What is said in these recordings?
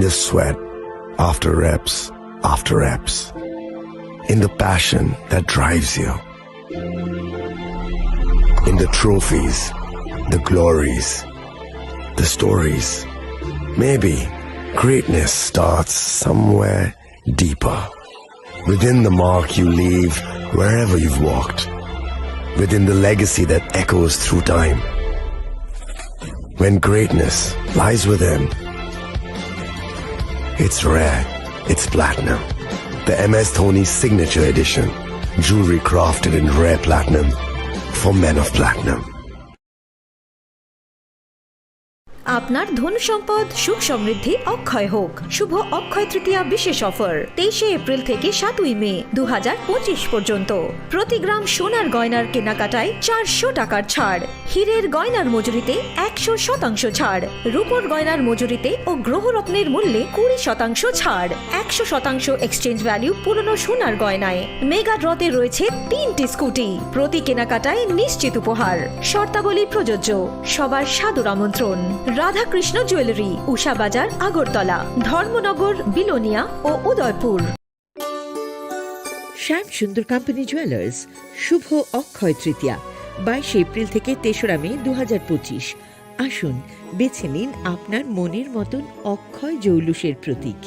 the sweat after reps after reps, in the passion that drives you, in the trophies, the glories, the stories. Maybe greatness starts somewhere deeper, within the mark you leave wherever you've walked, within the legacy that echoes through time. When greatness lies within, it's rare, it's platinum. The MS Dhoni Signature Edition, jewelry crafted in rare platinum for men of platinum. আপনার ধন সম্পদ সুখ সমৃদ্ধি অক্ষয় হোক। শুভ অক্ষয় তৃতীয়া বিশেষ offer 23 April থেকে 7 মে 2025 পর্যন্ত। প্রতি গ্রাম সোনার গয়নার কেনাকাটায় 400 টাকার ছাড়, হীরের গয়নার মজুরিতে 100% ছাড়, রূপোর গয়নার মজুরিতে ও গ্রহরত্নের মূল্যে 20% ছাড়, 100% এক্সচেঞ্জ ভ্যালু পুরনো সোনার গয়নায়। মেগা ড্রতে রয়েছে 3টি স্কুটি, প্রতি কেনাকাটায় নিশ্চিত উপহার। শর্তাবলী প্রযোজ্য। সবার সাদর আমন্ত্রণ। রাধাকৃষ্ণ জুয়েলারি, উষা বাজার, আগরতলা, ধর্মনগর, বিলোনিয়া ও উদয়পুর। শ্যাম সুন্দর কোম্পানি জুয়েলার্স, শুভ অক্ষয় তৃতীয়া 22 এপ্রিল থেকে 3রা মে 2025। আসুন বেছে নিন আপনার মনের মতন অক্ষয় জৌলুসের প্রতীক।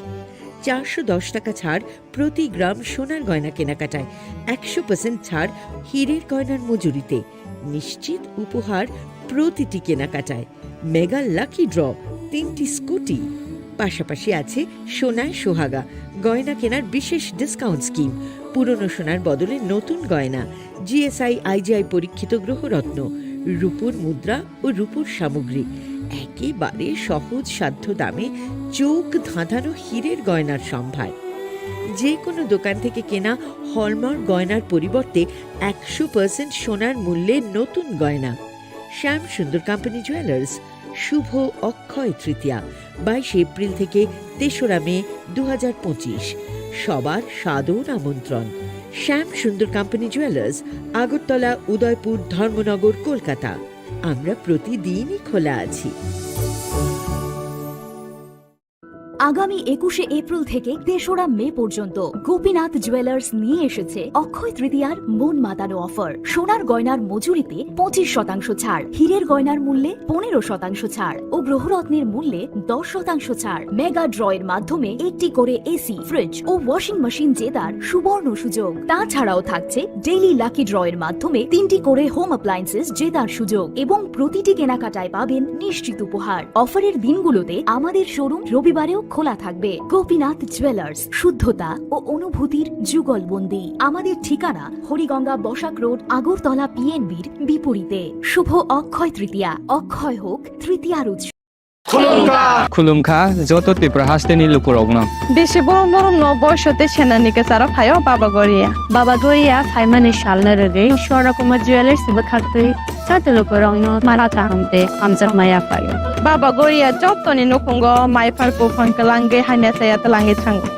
410 টাকা ছাড় প্রতি গ্রাম সোনার গয়না কেনাকাটায়, 100% ছাড় হীরের গয়নার মজুরিতে, নিশ্চিত উপহার প্রতিটি কেনাকাটায়। মেগা লাকি ড্র 3টি স্কুটি, পাশাপাশি আছে সোনায় সোহাগা গয়না কেনার বিশেষ ডিসকাউন্ট স্কিম, পুরনো সোনার বদলে নতুন গয়না, জিএসআই আইজিআই পরীক্ষিত গ্রহরত্ন, রূপোর মুদ্রা ও রূপোর সামগ্রী, একেবারে সহজ সাধ্য দামে চোখ ধাঁধানো হীরের গয়নার সম্ভার। যে কোনো দোকান থেকে কেনা হলমার্ক গয়নার পরিবর্তে 100% সোনার মূল্যে নতুন গয়না। শ্যাম সুন্দর কোম্পানি জুয়েলার্স, শুভ অক্ষয় তৃতীয়া 22 এপ্রিল থেকে 3রা মে 2025। সবার সাদর আমন্ত্রণ। শ্যাম সুন্দর কোম্পানি জুয়েলার্স, আগরতলা, উদয়পুর, ধর্মনগর, কলকাতা। আমরা প্রতিদিনই খোলা আছি। আগামী 21 এপ্রিল থেকে 3রা মে পর্যন্ত গোপীনাথ জুয়েলার্স নিয়ে এসেছে অক্ষয় তৃতীয়ার মন মাতানো অফার। সোনার গয়নার মজুরিতে 25% ছাড়, হীরের গয়নার মূল্যে 15% ছাড় ও গ্রহরত্নের মূল্যে 10% ছাড়। মেগা ড্রয়ের মাধ্যমে একটি করে এসি, ফ্রিজ ও ওয়াশিং মেশিন জেতার সুবর্ণ সুযোগ। তাছাড়াও থাকছে ডেইলি লাকি ড্রয়ের মাধ্যমে 3টি করে হোম অ্যাপ্লায়েন্সেস জেতার সুযোগ এবং প্রতিটি কেনাকাটায় পাবেন নিশ্চিত উপহার। অফারের দিনগুলোতে আমাদের শোরুম রবিবারেও খোলা থাকবে। গোপীনাথ জুয়েলার্স, শুদ্ধতা ও অনুভূতির যুগলবন্দি। আমাদের ঠিকানা হরিগঙ্গা বসাক রোড, আগরতলা পিএনবির বিপরীতে। শুভ অক্ষয় তৃতীয়া, অক্ষয় হোক তৃতীয়ার উৎসব। खुलुमखा जत त्रिपुरा हास्टेनि लुपुरगनो बेसे बरम बरम न बयसते सेनानिके सारा फायो बाबा गोरिया फाइमानि शालना रगे शोरा कुमार ज्वेलर्स बखाते साते लुपुरगनो माराता हमते हमजर माया फायो बाबा गोरिया जतनि नखंगो माइफारको फंकलांगे हाइनासाया तलांगे थांगो।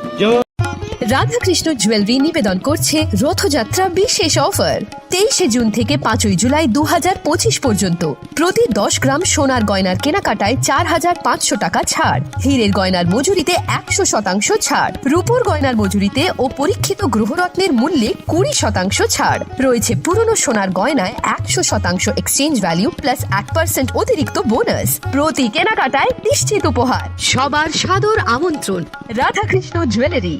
রাধাকৃষ্ণ জুয়েলারি নিবেদন করছে রথযাত্রা বিশেষ অফার 23 জুন থেকে 5 জুলাই 2025 পর্যন্ত। প্রতি 10 গ্রাম সোনার গয়নার কেনাকাটায় 4500 টাকা ছাড়, হীরের গয়নার মজুরিতে 100% ছাড়, রূপোর গয়নার মজুরিতে ও পরীক্ষিত গ্রহরত্নের মূল্যে 20% ছাড়। রয়েছে পুরনো সোনার গয়নায় 100% এক্সচেঞ্জ ভ্যালু প্লাস 1% অতিরিক্ত বোনাস। প্রতি কেনাকাটায় নিশ্চিত উপহার। সবার সাদর আমন্ত্রণ। Radhakrishna jewellery.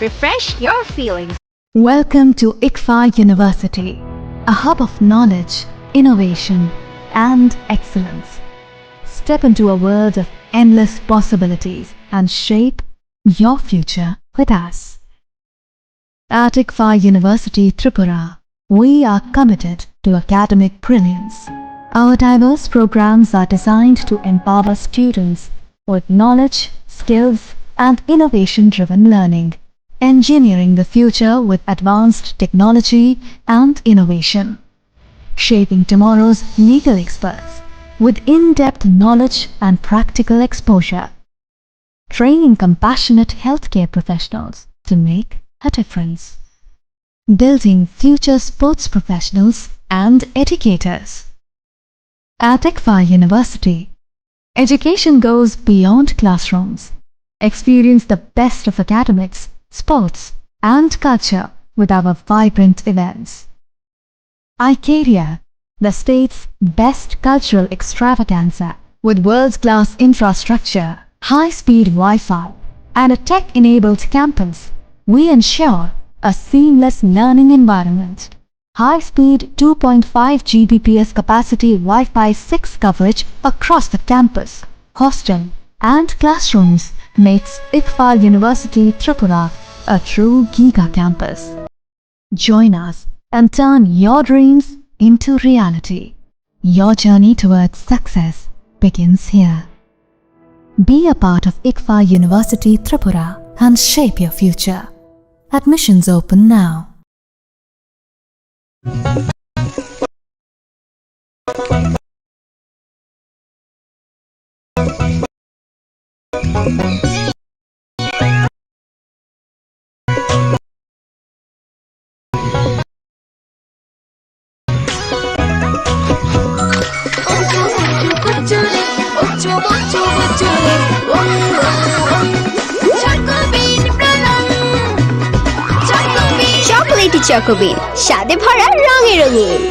Refresh your feelings. Welcome to ICFA University, a hub of knowledge, innovation, and excellence. Step into a world of endless possibilities and shape your future with us. At ICFA University Tripura, we are committed to academic brilliance. Our diverse programs are designed to empower students with knowledge, skills, and innovation-driven learning, engineering the future with advanced technology and innovation, shaping tomorrow's legal experts with in-depth knowledge and practical exposure, training compassionate healthcare professionals to make a difference, building future sports professionals and educators. At ICFA University, education goes beyond classrooms. Experience the best of academics, sports, and culture with our vibrant events. Icaria, the state's best cultural extravaganza, with world-class infrastructure, high-speed Wi-Fi, and a tech-enabled campus, we ensure a seamless learning environment. High-speed 2.5 Gbps capacity Wi-Fi 6 coverage across the campus, hostel, and classrooms makes ICFA University Tripura a true Giga campus. Join us and turn your dreams into reality. Your journey towards success begins here. Be a part of ICFA University Tripura and shape your future. Admissions open now. Chocolatey চকোবিন স্বাদে ভরা রঙে রঙিন।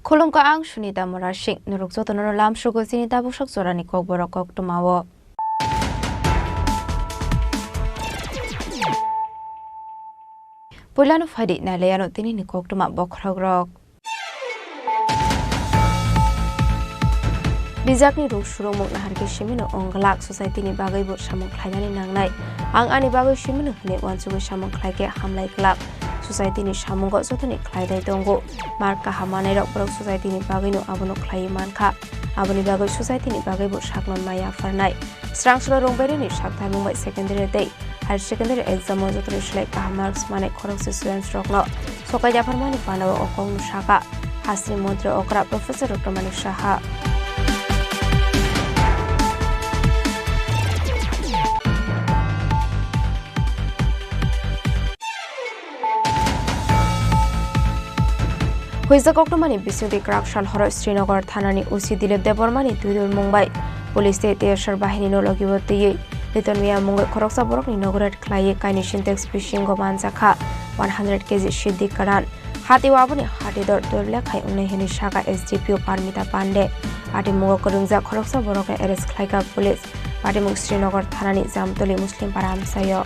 Khulumka ang Sunita Morashik nurukso tonoro lam shugo sinita bushok zorani Kokborok koktumawo. Pulano fadi na leyano tini ni koktuma bokhrogrok. Bijakni ruk surumuk na harke shimino onglak society ni bagai bo samung khlainani nangnai. Ang ani bagai shimino hne wansugo samung khlaike hamlai klak. Society ni samungo jotoni khlaidai tongo marka hamanai rok borok society ni bagai no abono khlai mankha aboni bagai society ni bagai bo saknon maya farnai srangsro rongbere ni sakthai mumbai secondary dei higher secondary exam jotoni slai ka marks mane khorok students rokno sokai jafarmani panawo okong saka hasri mantri okra professor dr manik saha Huizak oktomani bisnuti krakshal horo Srinagar thanani usi Dilip Debormani tuidul Mumbai police te teshar bahini no logibote litonmia Mumbai khoroksa borok ni nogorat khlai kaini syntax fishing go manjakha 100 kg shiddi karan hati waboni hati dor dorle khai unne hini shaka SDPO Parmita Pande ati mugo korungja khoroksa borok arrest khlaika police ati mug Srinagar thanani jamtoli muslim param sayo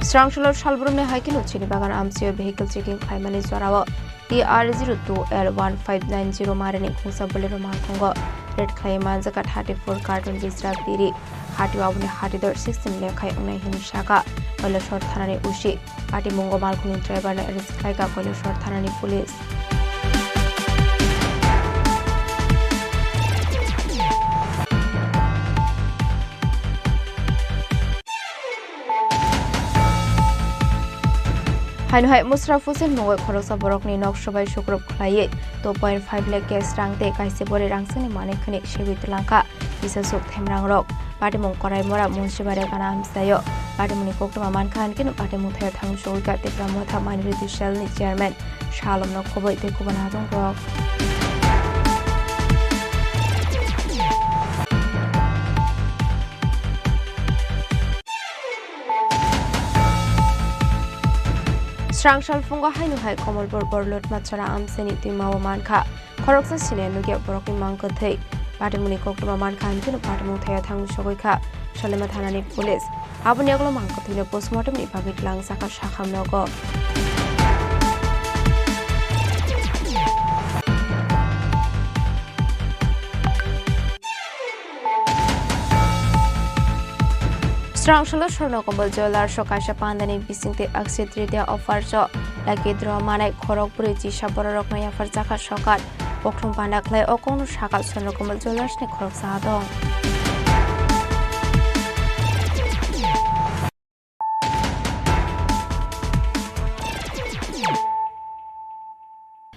Srangshulor Shalbrumne hiking Chini Bagan Amsio vehicle checking Kaimani Zorawa, TR02L1590 Marine Kunsa Bolero Markongo, red clay manjaka 34 carton bisra biri hati abuni hati dor 16 lekhai unai hinishaka koilashor thanani ushi party mongo malkhuni driver na arrest khaika koilashor thanani police Hainhai Musraf Hussein Mongoi Khoroksa Borokni Nok Shobai Shukrop Khlaiye 2.5 lakh cash rangte kaise bore rangsani mane khnik shebit langka bisa suk themrang rok party mong korai mora municipal kana amsayo party muni koktoma mankhan kin party muthaya thang shoika te pramotha minority cell ni chairman Shalom no khoboi te kubana dong rok Strangshal fungo hainu hai komolbor borlot machara amseni timawa mankha khoroksa sine nuge boroki mangkathei patimuni koktoma mankha anjin patimu thaya thang shogoikha shalema thanani police abuni aglo mangkathine postmortem ni bagit lang saka shakham nogo Strangshalo Shornokombal Jewelers Shokasha Pandani Bisinte Aksit Ridia offer jo Laki Dromanai Khorokpuri Jisha Borok Maya Farzaka Shokat Poktum Pandaklai Okonu Shaka Shornokombal Jewelers ne Khorok Sadong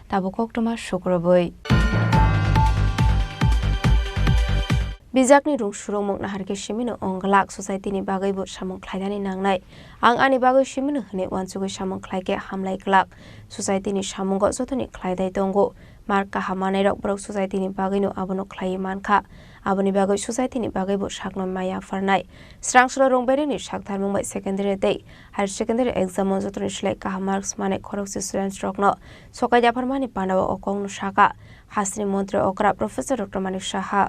Tabukoktuma Shukroboi Bijakni rung surung mok naharke shimino onglak society ni bagai bo samong khlaidani nangnai ang ani bagai shimino hne wanchugo samong khlaike hamlai klak society ni samongo jotoni khlaidai tongo marka hamanai rok borok society ni bagai no abono khlai mankha aboni bagai society ni bagai bo sakno maya farnai srangslo rongbere ni sakthar mumbai secondary dei higher secondary exam jotoni slai ka marks mane khorokse students rokno sokai jafar mani pandawa okong no saka hasni mantri okra professor dr manik saha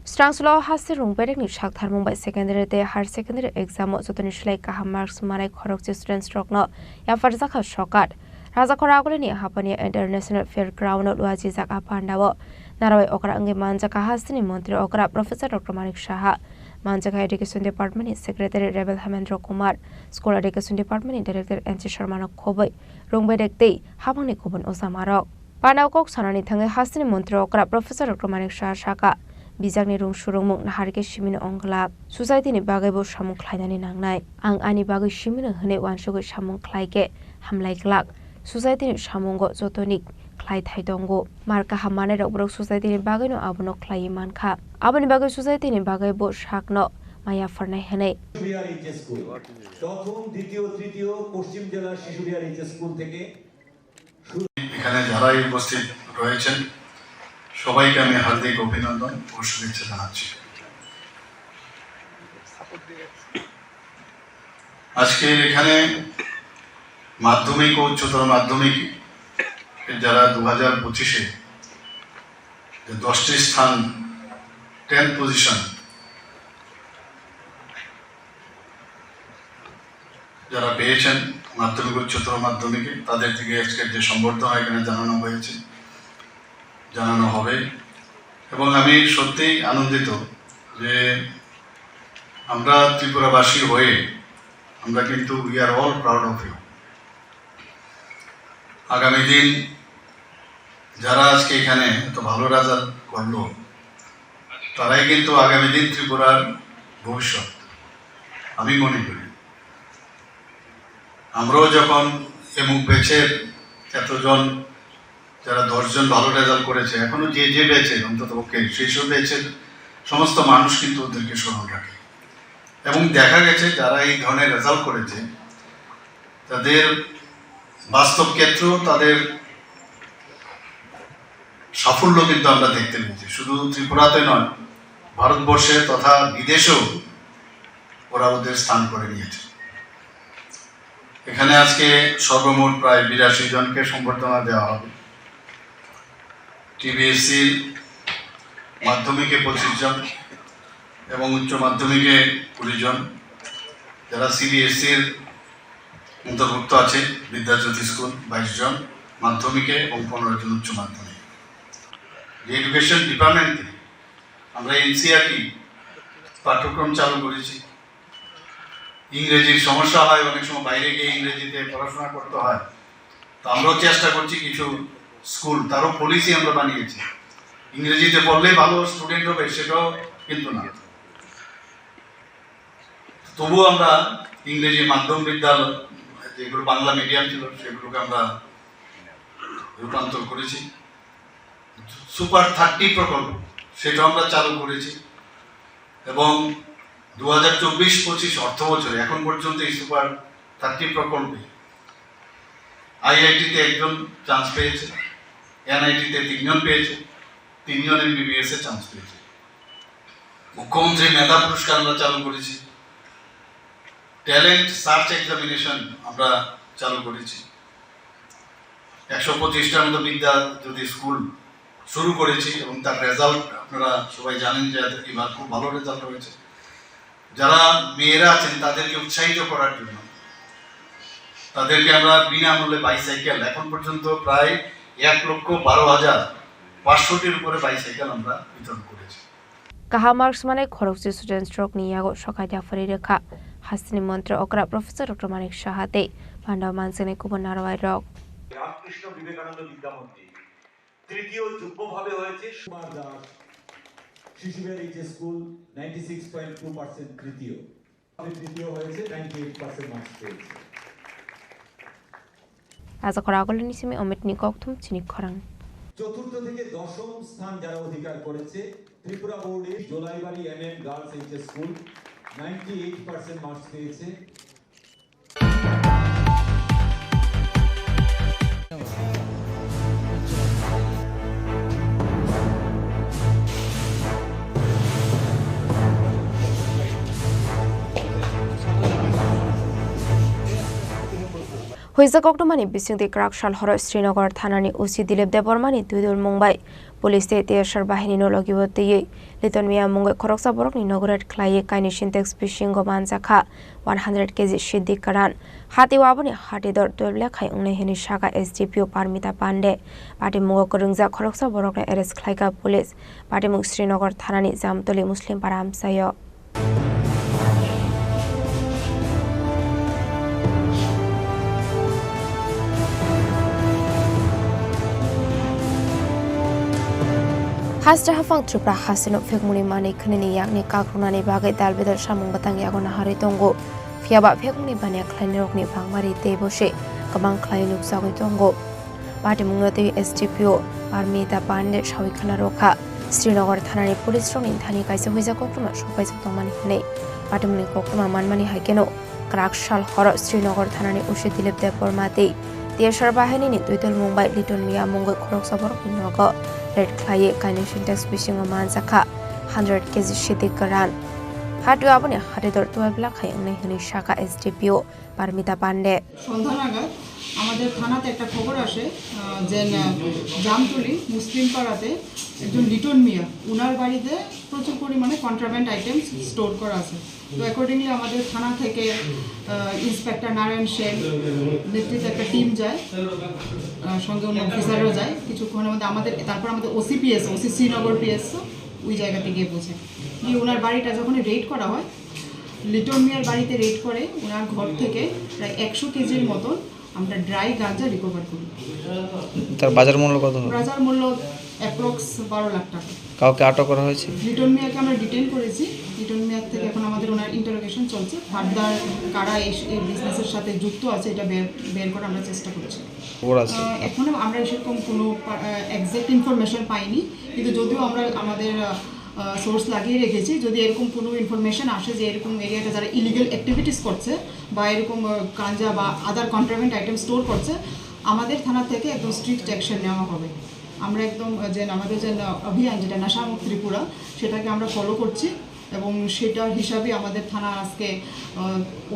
Strangslo hasi rungberek ni sakthar mumbai secondary te higher secondary exam jotoni slai kaham marks manai khorokche students rokno yafarjaka shokat rajakora agole ni hapani international fairground luaji jaka pandawo narawai okra ange manjaka hasini mantri okra professor dr manik saha Manjaka Education Department ni Secretary Rebel Hamendra Kumar, School Education Department ni Director NC Sharma no Khoboi, Rongberek dei habangni khobon osamarok. Panawkok sanani thangai hasini mantri okra Professor Dr. Manik Shah Shaka, bijakni rung surung mok naharke shimino onglak, society ni bagai bo samung khlaidani nangnai, ang ani bagai shimino hne wansugoi samung khlaike hamlai klak, society ni samungo jotonik khlai thaidongo marka hamane rok borok society ni bagai no abono khlai mankha aboni bagai society ni bagai bo sakno maya farnai hene প্রথম দ্বিতীয় তৃতীয় পশ্চিম জেলা Shishubihar HS school থেকে এখানে যারা উপস্থিত রয়েছেন সবাইকে আমি হার্দিক অভিনন্দন ও শুভেচ্ছা জানাচ্ছি আজকে এখানে মাধ্যমিক ও উচ্চতর মাধ্যমিক যারা 2025-এ 10টি স্থান 10th পজিশন যারা পেয়েছেন মাধ্যমিক উচ্চতর মাধ্যমিকে তাদের থেকে আজকের যে সম্বর্ধনা এখানে জানানো হয়েছে জানানো হবে এবং আমি সত্যিই আনন্দিত যে আমরা ত্রিপুরাবাসী হয়ে আমরা কিন্তু we are all proud of you আগামী দিন যারা আজকে এখানে এত ভালো রেজাল্ট করলো তারাই কিন্তু আগামী দিন ত্রিপুরার ভবিষ্যৎ আমি মনে করি আমরাও যখন এমুক ব্যাচের এতজন যারা 10 জন ভালো রেজাল্ট করেছে এখনো যে যে ব্যাচের অন্তত পক্ষে সেই সব ব্যাচের সমস্ত মানুষ কিন্তু ওদেরকে স্মরণ রাখে এবং দেখা গেছে যারা এই ধরনের রেজাল্ট করেছে তাদের বাস্তব ক্ষেত্র তাদের সাফল্য কিন্তু আমরা দেখতে পেয়েছি শুধু ত্রিপুরাতে নয় ভারতবর্ষে তথা বিদেশেও ওরা ওদের স্থান করে নিয়েছে এখানে আজকে সর্বমোট প্রায় 82 জনকে সম্বর্ধনা দেওয়া হবে টিবিএসসি মাধ্যমিকে 25 জন এবং উচ্চ মাধ্যমিকে 20 জন, যারা সিবিএসসির অন্তর্ভুক্ত আছে বিদ্যাজ্যোতি স্কুল 22 জন মাধ্যমিকে এবং 15 জন উচ্চ মাধ্যমিক। এডুকেশন ডিপার্টমেন্টে আমরা এনসিইআরটি পাঠ্যক্রম চালু করেছি। ইংরেজির সমস্যা হয়, অনেক সময় বাইরে গিয়ে ইংরেজিতে পড়াশোনা করতে হয়, তো আমরাও চেষ্টা করছি কিছু স্কুল, তারও পলিসি আমরা বানিয়েছি। ইংরেজিতে পড়লেই ভালো স্টুডেন্ট হবে সেটাও কিন্তু না, তবুও আমরা ইংরেজি মাধ্যম বিদ্যালয় যেগুলো বাংলা মিডিয়াম ছিল সেগুলোকে আমরা রূপান্তর করেছি। সুপার 30 প্রকল্প সেটাও আমরা চালু করেছি এবং 2024-25 অর্থ বছরে এখন পর্যন্ত এই সুপার 30 প্রকল্পে আইআইটিতে 1 জন চান্স পেয়েছে, এনআইটিতে 3 জন পেয়েছে, 3 জন এমবিবিএস এ চান্স পেয়েছে। মুখ্যমন্ত্রী মেধা পুরস্কার আমরা চালু করেছি। ট্যালেন্ট সার্চ এক্সামিনেশন আমরা চালু করেছি। 125টার মতো বিদ্যাজ্যোতি স্কুল শুরু করেছি এবং তার রেজাল্ট আপনারা সবাই জানেন যে এবার খুব ভালো রেজাল্ট হয়েছে। যারা মেয়েরা আছেন তাদেরকে উৎসাহিত করার জন্য তাদেরকে আমরা বিনামূল্যে বাইসাইকেল, এখন পর্যন্ত প্রায় 1,12,500টির উপরে বাইসাইকেল আমরা বিতরণ করেছি। কাহা মার্কস মানে খরচি স্টুডেন্ট স্ট্রোক নিয়াগো সকাইটা ফরি রেখা হাসিনি মন্ত্র অকরা প্রফেসর ডক্টর মানিক সাহাতে ভান্ডা মানসিনে কুবন নারওয়াই রক রামকৃষ্ণ বিবেকানন্দ বিদ্যামন্দির। তৃতীয় যুগ্মভাবে হয়েছে কুমার দাস শিশুদের এইচএস স্কুল 96.2% তৃতীয়। তৃতীয় হয়েছে 98% মার্কস পেয়েছে। আজ করা আগলে নিসিমে অমিত নিককথুম চিনি খরাং। চতুর্থ থেকে দশম স্থান যারা অধিকার করেছে ত্রিপুরা বোর্ডে Jolaibari MM girls HS school 98% marks পেয়েছে। হইজা কক্টমানি বিসিংতি ক্রাকশাল হর শ্রীনগর থানানি ওসি দিলীপ দেববর্মানি দুইদুল মুম্বাই পুলিশে তেয়াসার বাহিনী নলগিবতে লিটন মিয়া মুঙ্গই খরকসা বরকনি নগরেট খ্লাইয়ে কাইনি সিনটেক্স ফিশিং গমান জাখা 100 কেজি সিদ্ধি কারান হাতি ওয়াবনি হাতিদর 12 লেখাই উংনে হেনি শাখা এসডিপিও পারমিতা পান্ডে পাটি মুঙ্গ করুংজা খরকসা বরকনে এরেস্ট খ্লাইকা পুলিশ পাটি মুখ শ্রীনগর থানানি জামতলি মুসলিম পাড়া আমসায়। Hasra hafang Tripura hasino phekmuni mani khnini yakni kakrunani bagai dalbedar samung batang yagona hari tongo phiaba phekmuni bania khlaini rokni phangmari te bose kabang khlai luksagoi tongo pati mungnote SDPO Parmita Pande Shawikhana Rokha Srinagar thanani police rokni thani kaisa hoija koktuma sobai joktomani hne pati muni koktuma manmani haikeno Krakshal hor Srinagar thanani ushi Dilip Debormate Tiyashar bahini duidol Mumbai Liton Mia Mungoi khoroksa borok nogo red clay kaini syntax fishing a man zakha 100 kg shiti karan hatu abone haridor 12 lakh haine hini shaka SDPO Parmita Pande সন্ধ্যা নাগাদ আমাদের থানাতে একটা খবর আসে যে জামতলি মুসলিম পাড়াতে একজন লিটন মিয়া উনার বাড়িতে প্রচুর পরিমাণে কন্ট্রাব্যান্ড আইটেমস স্টোর করা আছে। তো অ্যাকর্ডিংলি আমাদের থানা থেকে ইন্সপেক্টর নারায়ণ সেন নেতৃত্বে একটা টিম যায়, সঙ্গে অন্য অফিসারও যায় কিছুক্ষণের মধ্যে তারপর আমাদের ওসি শ্রীনগর পিএস ওই জায়গাতে গিয়ে পৌঁছে গিয়ে ওনার বাড়িটা যখন রেড করা হয় লিটন মিয়ার বাড়িতে রেড করে ওনার ঘর থেকে প্রায় 100 কেজির মতন আমরা ড্রাই গাঁজা রিকভার করি। তার বাজার মূল্য কত? বাজার মূল্য অ্যাপ্রক্স 12 লাখ টাকা। কাউকে আটক করা হয়েছে? লিটন মিয়াকে আমরা ডিটেইন করেছি। লিটন মিয়ার থেকে এখন আমাদের ওনার ইন্টারোগেশন চলছে। ফার্দার কারা এই বিজনেসের সাথে যুক্ত আছে এটা বের করার আমরা চেষ্টা করছি। এখনো আমরা সেরকম কোনো এক্সাক্ট ইনফরমেশন পাইনি, কিন্তু যদিও আমরা আমাদের সোর্স লাগিয়ে রেখেছি যদি এরকম কোনো ইনফরমেশন আসে যে এরকম এরিয়াতে যারা ইলিগাল অ্যাক্টিভিটিস করছে বা এরকম গাঁজা বা আদার কন্ট্রাব্যান্ড আইটেম স্টোর করছে আমাদের থানা থেকে একদম স্ট্রিক্ট অ্যাকশন নেওয়া হবে। আমরা একদম যে আমাদের যে অভিযান যেটা নেশামুক্ত ত্রিপুরা সেটাকে আমরা ফলো করছি এবং সেটার হিসাবে আমাদের থানা আজকে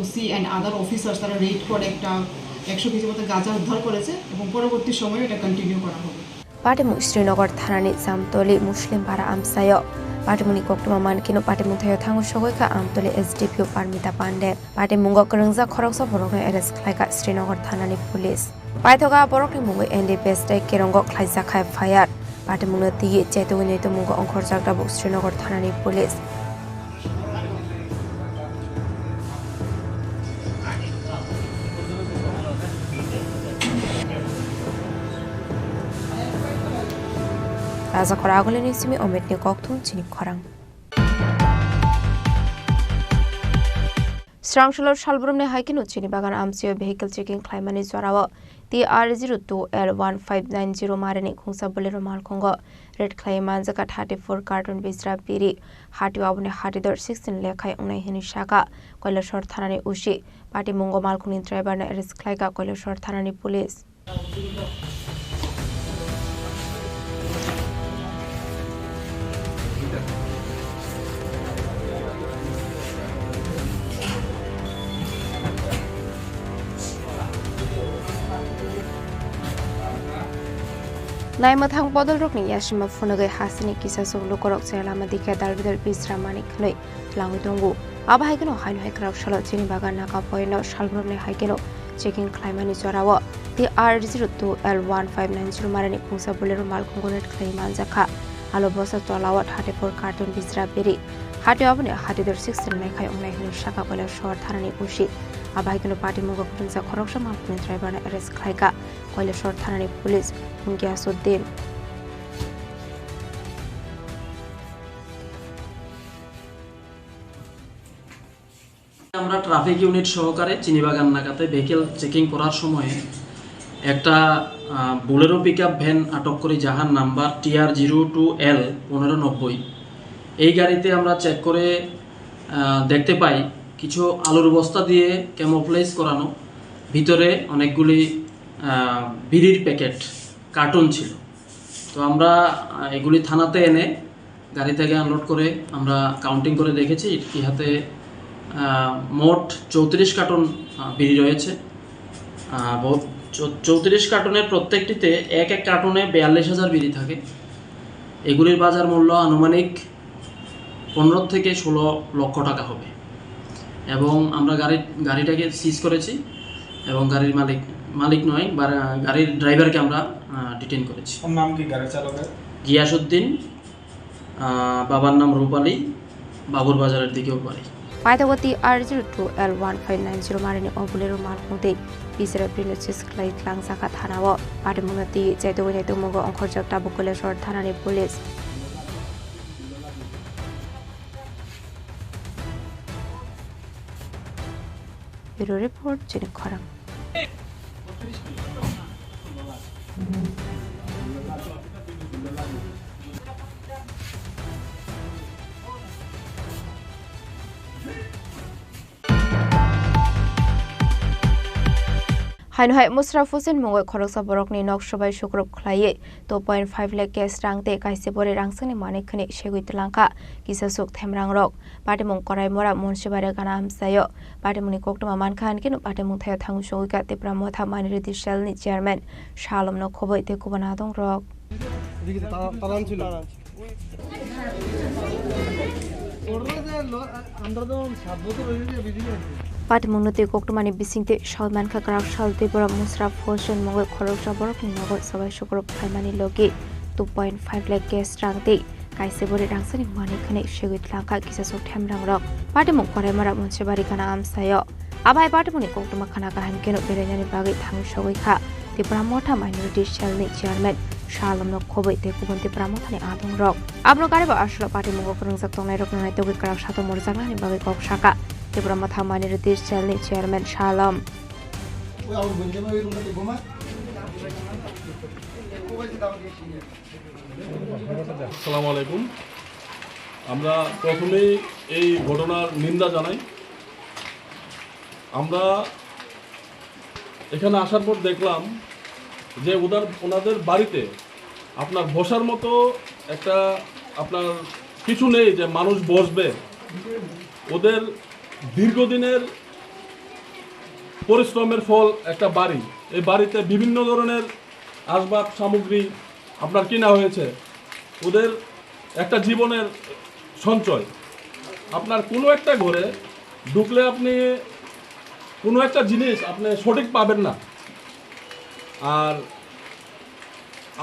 ওসি অ্যান্ড আদার অফিসার্স তারা রেড করে একটা 100 কেজি মতো গাঁজা উদ্ধার করেছে এবং পরবর্তী সময়ে এটা কন্টিনিউ করা হবে। পাটেমু শ্রীনগর থানানি জামতলি মুসলিম পাড়া আমসায় Patimuni Koktuma Mankino Patimunthayo Tango Shogoika Amtole SDPO Parmita Pande Patimungo Kerengza Khoroksa Borokne Eres Khlaika Srinagar Thanani Police Paithoga Borokni Mungo NDPS Dai Kerongo Khlaisa Khai Fire Patimungna Tigi Chaitogni Mungo Onkhorjakta Buk Srinagar Thanani Police Raza Khoragole Nisimi Ometni Kokthun Chini Khorang Strangshalo Shalbrumne Haikin Chini Bagan Amsio vehicle checking Climani Zorawa TR02L1590 Marani Kungsa Bolero Malkongo Red Claimanzaka 34 carton Bisra Piri Hatu Abune Hatidor 16 Lekai Unai Hinishaka Koila Short Thanani Ushi Pati Mungo Malkunin driver na Eris Klaika Koila Short Thanani Police Naimathang Bodol Rokni Yashima Funaga Hasani Kisasok Lukorok Selama Dika Dalvidal Bisra Manik Noi Langudungu Abahagano Hainu Hakrab Shalot Chini Bagan Naka Poino Shalbrumne Haikeno checking Climani Zorawa TR02L1590 Marani Kungsa Bolero Malkungonet Claimanzaka Alobosa Tolawat 34 carton Bisra Piri Hatu Abune Hatidor 16 Mekai Unai Shaka Bola Short Thanani Ushi Abahagano Party Mungo Kunza Koroksa Malkunin driver na Eres Klaika Koila Short Thanani Police Ungiasuddin আমরা traffic unit সহকারে চিনিবাগান নাকাতে vehicle checking করার সময় একটা Bolero pickup van আটক করি যাহার number TR02L 1590 এই গাড়িতে আমরা চেক করে দেখতে পাই কিছু আলুর বস্তা দিয়ে ক্যামোফ্লেজ করানো ভিতরে অনেকগুলি বিড়ির প্যাকেট কার্টুন ছিল তো আমরা এগুলি থানাতে এনে গাড়ি থেকে আনলোড করে আমরা কাউন্টিং করে দেখেছি ইহাতে মোট 34 কার্টন বিড়ি রয়েছে 34 কার্টনের প্রত্যেকটিতে এক এক কার্টনে 42,000 বিড়ি থাকে এগুলির বাজার মূল্য আনুমানিক 15 থেকে 16 লক্ষ টাকা হবে এবং আমরা গাড়িটাকে সিজ করেছি এবং গাড়ির মালিক নয় গাড়ির ড্রাইভারকে আমরা ডিটেইন করেছি নাম কি গাড়ি চালকের গিয়াসউদ্দিন বাবার নাম রূপালী বাবুর বাজারের দিকেও বাড়ি Paitawati TR02L1590 Marani Obulero Malkunde Bisra Prinusis Clay Klangsaka Thanawa Padimunati Chaitogni Mungo Onkhorjakta Bukole Short Thanani Police Bureau Report Chini Khorang Hainhai Musraf Hussain Mungo Khoroksa Borokni Nokshobai Shukrop Klaye 2.5 lakh cash rangte Kaisebore Rangsani Manikani Sheguit Lanka Kisasuk Themrang Rock Patimung Korai Mora Munshibare Ganam Sayo Patimuni Koktuma Mankan Kinu Patimung Thaya Tangu Shoguka Tepramotha Maniriti Shelni Chairman Shalom no Koboi Te Kubanadong Rock Patimunati Koktumani Bisinte Shalman Kakrak Shal Tripura Musraf Hussain Mungo Khoroksa Borokni Nogo Sabai Shukrop Khaimani Logi 2.5 lakh cash rangte Kaisebore Rangsani Manikani Sheguit Lanka Kisasok Themrang Rock Patimung Korai Mora Munshibari Kana Amsayo Abai Patimuni Koktuma Kana Kaham Keno Berejani Bagi Thangu Shogoika Tepramotha Minority Shelni Chairman Shalom no Koboi Te Kubun Tepramothani Adong Rock Abno Kariba Ashlo Patimungo Kerengsak Tongnai Roknai Togi Karak Shato Morzaglani Bagi Kok Shaka Tepramotha Minority Shelni Chairman Shalom আসসালামু আলাইকুম আমরা প্রথমেই এই ঘটনার নিন্দা জানাই আমরা এখানে আসার পর দেখলাম যে ওনাদের বাড়িতে আপনার বসার মতো একটা আপনার কিছু নেই যে মানুষ বসবে ওদের দীর্ঘদিনের পরিশ্রমের ফল একটা বাড়ি এই বাড়িতে বিভিন্ন ধরনের আসবাব সামগ্রী আপনার কিনা হয়েছে ওদের একটা জীবনের সঞ্চয়। আপনার কোনো একটা ঘরে ঢুকলে আপনি কোনো একটা জিনিস আপনি সঠিক পাবেন না। আর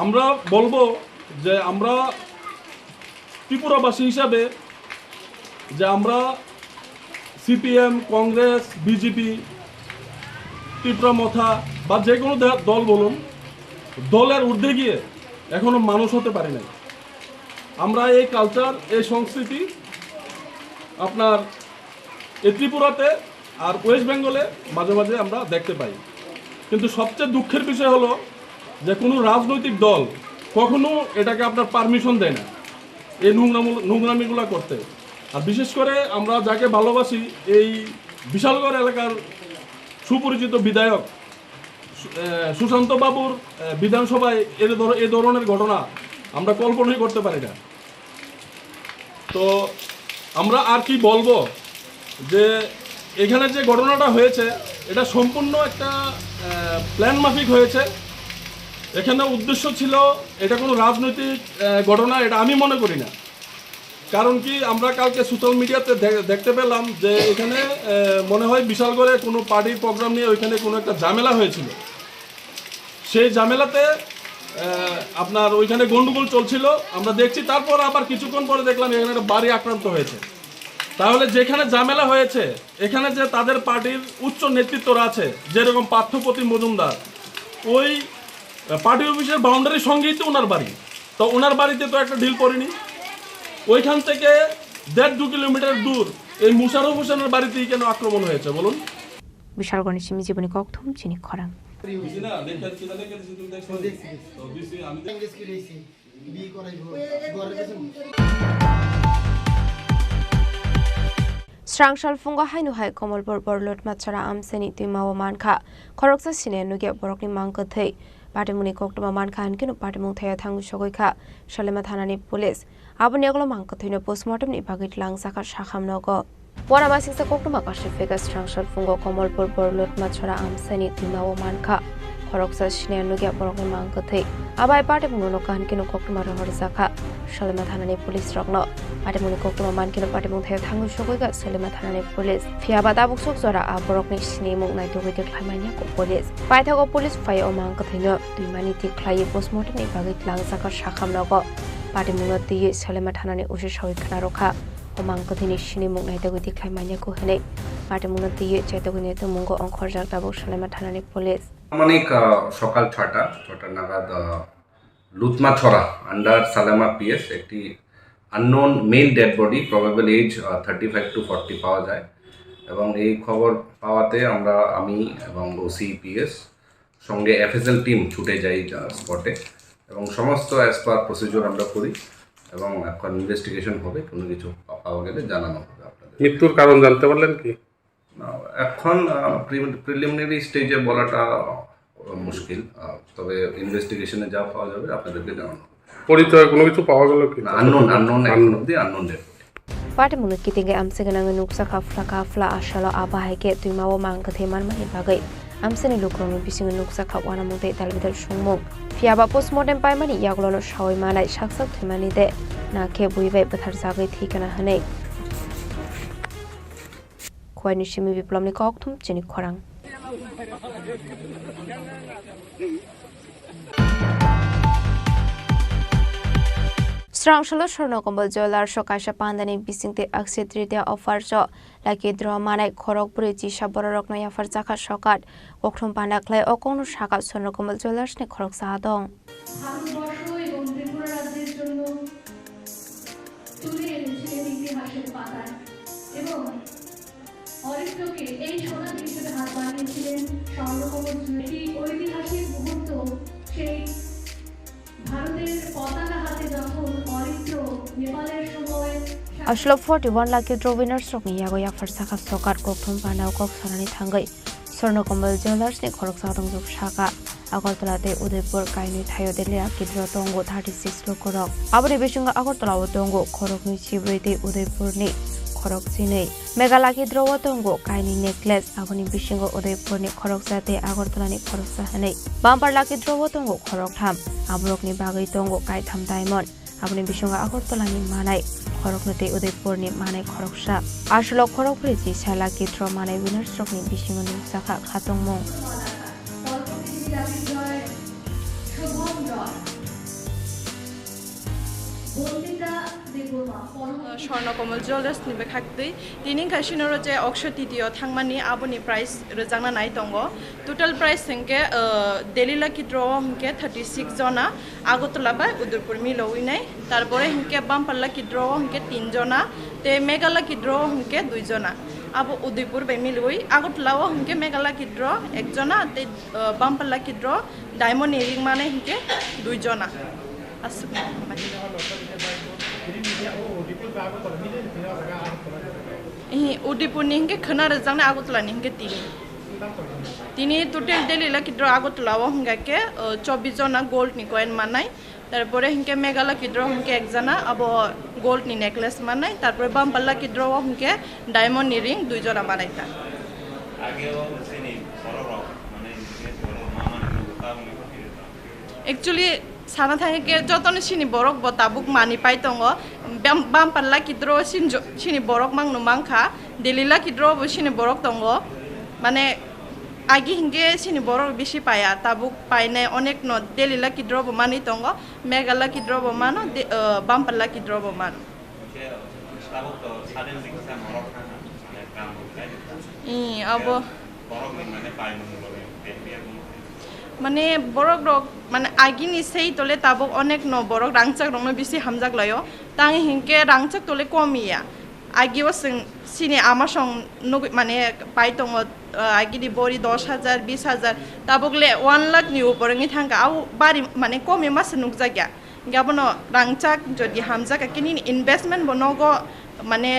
আমরা বলবো যে আমরা ত্রিপুরাবাসী হিসাবে যে আমরা সিপিএম, কংগ্রেস, বিজেপি, ত্রিপুরা মথা বা যে কোনো দল বলুন, দলের ঊর্ধ্বে গিয়ে এখনো মানুষ হতে পারি নাই। আমরা এই কালচার, এই সংস্কৃতি আপনার এই ত্রিপুরাতে আর ওয়েস্ট বেঙ্গলে মাঝে মাঝে আমরা দেখতে পাই। কিন্তু সবচেয়ে দুঃখের বিষয় হলো যে কোনো রাজনৈতিক দল কখনো এটাকে আপনার পারমিশন দেয় না এই নোংরামিগুলো করতে। আর বিশেষ করে আমরা যাকে ভালোবাসি, এই বিশালগড় এলাকার সুপরিচিত বিধায়ক সুশান্ত বাবুর বিধানসভায় এই ধরনের ঘটনা আমরা কল্পনাই করতে পারি না। তো আমরা আর কি বলবো, যে এখানে যে ঘটনাটা হয়েছে এটা সম্পূর্ণ একটা প্ল্যান মাফিক হয়েছে। এখানে উদ্দেশ্য ছিল, এটা কোনো রাজনৈতিক ঘটনা এটা আমি মনে করি না। কারণ কি, আমরা কালকে সোশ্যাল মিডিয়াতে দেখতে পেলাম যে এখানে মনে হয় বিশালগড়ে কোনো পার্টির প্রোগ্রাম নিয়ে ওইখানে কোনো একটা ঝামেলা হয়েছিল। সেই ঝামেলাতে আপনার ওইখানে গন্ডগোল চলছিল, আমরা দেখছি। তারপর আবার কিছুক্ষণ পরে দেখলাম এখানে একটা বাড়ি আক্রান্ত হয়েছে। তাহলে যেখানে ঝামেলা হয়েছে, এখানে যে তাদের পার্টির উচ্চ নেতৃত্বরা আছে, যেরকম পার্থপ্রতি মজুমদার, ওই পার্টি অফিসের বাউন্ডারির সঙ্গেই তো ওনার বাড়ি। তো ওনার বাড়িতে তো একটা ডিল করেনি। ওইখান থেকে 1.5-2 কিলোমিটার দূর এই মুশারফ হোসেনের বাড়িতেই কেন আক্রমণ হয়েছে বলুন? বিশালগড় সিমি জীবনী কক্থম চিনি খরাং। স্রাংশাল ফুঙ্গা হাইনু হাই কমলপুর বরলট মাছরা আমসেনি তুই মাও মানখা খরকসা সিনে নুগে বরকনি মাংকথৈ পাটিমুনি কক্টমা মানখা হানকিনো পাটিমুং থায়া থাঙ্গু সগৈখা সালেমা থানানি পুলিশ আবনি আগলো মাংকথৈনো পোস্টমর্টমনি বাগিট লাংসাখা শাখামনগ ওয়ানামা সিংসা কক্টমা কাশি ফেগা স্রাংশাল ফুঙ্গা কমলপুর বরলট মাছরা আমসেনি তুই মাও মানখা খরকসা সিনে নুগে বরকনি মাংকথৈ আবাই পাটিমুনো কাহানকিনো কক্টমা রহর জাখা সালেমা থানানি পুলিশ রগ্ন পাটিমুনি কক্টমা মানকিনো পাটিমুং থায়া থাঙ্গু সগৈখা সালেমা থানানি পুলিশ ফিয়াবা দাবুক সকজরা আবরকনি সিনে মুং নাইতোগৈ দেখলাইমানিয়া কো পুলিশ পাইথাগো পুলিশ ফাই ও মাংকথৈনো দুই মানি তিख्लाय पोस्टमर्टमनि बागै लांसाखा शाखामनग पाटिमुनो दियै सालेमा थानानि उसे सहिखना रखा ও মাংকথৈनि सिने मुं नाइतोगै देखलाइमानिया को हनै पाटिमुनो दियै चाइतोगै नेतो मुंगो अंखरजाक दाबुक सालेमा थानानि पुलिश মানিক সকাল 6টা নাগাদ লুতমাছড়া আন্ডার সালেমা পিএস একটি unknown male dead body probable age 35 to 40 পাওয়া যায়। এবং এই খবর পাওয়াতে আমি এবং ওসি পিএস সঙ্গে এফএসএল টিম ছুটে যাই স্পটে এবং সমস্ত অ্যাজ পার প্রসিডিউর আমরা করি এবং এখন ইনভেস্টিগেশন হবে। কোনো কিছু পাওয়া গেলে জানানো হবে আপনাদের। মৃত্যুর কারণ জানতে পারলেন কি? এখন প্রিলিমিনারি স্টেজে বলাটা মুশকিল, তবে ইনভেস্টিগেশনে যা পাওয়া যাবে আপনাদেরকে জানানো হবে। পরিচয় কোনো কিছু পাওয়া গেল কি? Unknown unknown dead. पाटिमुनो कितिंगे आमसेगनांग नुक्सा खाफ्ला आशालो आबाहायके तुइमाओ मांगकथै मानमानि बागै आमसेनि लुक्रंनि बिसिंग नुक्सा खावाना मुंते दालबिदाल सुंगमुं फियाबा पोस्टमर्टम पाइमानि यागलोनो सावै मानाय साकसाक थैमानि दे नाखे बुइबाय बथार जागै थैखाना हनै खयनि सिमि बिप्लबनि कक्थुम चिनि खरां। स्रांशलो स्वर्णकम्बल ज्वेलर सकाशा पांदानि बिसिंगते अक्षय तृतीया अफार ज लाखि द्र मानाय खरगपुर जिसा बररक नय अफार जाखा सकाट कक्थुम पांडाख्लाय अकौनो शाखा स्वर्णकम्बल ज्वेलर्सनि खरगसा दं। ভারতবর্ষ এবং ত্রিপুরা রাজ্যের জন্য তুলে এনেছিলেন ইতিহাসের পাতায় এবং অরিত্রকে এই সোনা হিসেবে হাত বানিয়েছিলেন স্বর্ণকমল একটি ঐতিহাসিক মুহূর্ত। সেই ভারতের পতাকা হাতে যখন অরিত্র নেপালের সময় Ashlo 41 लाखि द्र विनार्स रकनि यागो याफार साखा सकाट कक्थुम पांडाव कक सनानि थांगै स्वर्णकम्बल ज्वेलर्सनि खरगसा दं जब शाखा আগরতলাতে উদয়পুর কাইনি থায়ো দেলিয়া কিদ্র তঙ্গ 36 লক্ষ রক আবরি বেসঙ্গ আগরতলা ও তঙ্গ খরকনি চিব্রইতে উদয়পুরনি খরক চিনেই মেঘালা কিদ্র ও তঙ্গ কাইনি নেকলেস আবনি বেসঙ্গ উদয়পুরনি খরকসাতে আগরতলানি খরকসা হनै বাম্পার লাকিদ্র ও তঙ্গ খরক থাম আবরকনি বাগৈ তঙ্গ কাইথাম diamond aboni bisonga Agartalani manai khoroknate Udaipurni manai khoroksa aslo khorokpuri ji sala kitro manai winners rokni bisimoni sakha khatongmong Swarnakamal jewellers নিবে খাকতৈ তিনি কাশিনর যে অক্ষয় তৃতীয় থাংমানি আবনি প্রাইস রজাংনা নাই দङ টোটাল প্রাইস হংকে ডেলি লাকি ড্র হংকে 36 জনা আগরতলা বা উদয়পুর মিলওই নাই তারপরে হংকে বাম্পার লাকি ড্র হংকে 3 জনা তে মেগা লাকি ড্র হংকে 2 জনা আবো উদয়পুর বাই মিলওই আগরতলাও হংকে মেগা লাকি ড্র 1 জনা তে bumper lucky draw diamond earring মানে হংকে 2 জনা আসুক उदयपुर हिंगे खना रजांग आगरतला हिंगे তিনি টোটাল ডেলি লাকি ড্র আগরতলাও হিंगे के 24 जना गोल्ड नि कॉइन मानाय তারপরে হিंगे मेगा लाकी ड्र हिंगे 1 जना अब गोल्ड नि नेकलेस मानाय তারপরে बाम्पार लाकी ड्र हिंगे डायमंड नि रिंग 2 जना मानायता एक्चुअली साना थाङे के जतन सिनि बरक बताबुक मानि पाइ दङ बाम्पार लाकी ड्र सिनि बरक मांगनु मांखा डेली लाकी ड्र बो सिनि बरक दङ माने आगि हिंगे सिनि बरक बेसि पाया ताबुक पाइनाय अनेक न डेली लाकी ड्र बो मानि दङ मेगा लाकी ड्र बो मानो बाम्पार लाकी ड्र बो मानो अब মানে বরক রক মানে আগিনি সেই তলে তাবক অনেক ন বরক রাংচাক রং বেশি হামজাক লয় তাং হিংকে রাংচাক তলে কমিয়া আগিও সিনে আমার সং মানে পাই দङ আগিদি বড়ি 10,000 20,000 তাবকলে 1 লাখ নি উপরঙি থাঙ্কা আও বাড়ি মানে কমে মাস নুক জায়গা গাবন রাংচাক যদি হামজাক কিনি ইনভেস্টমেন্ট বনগো মানে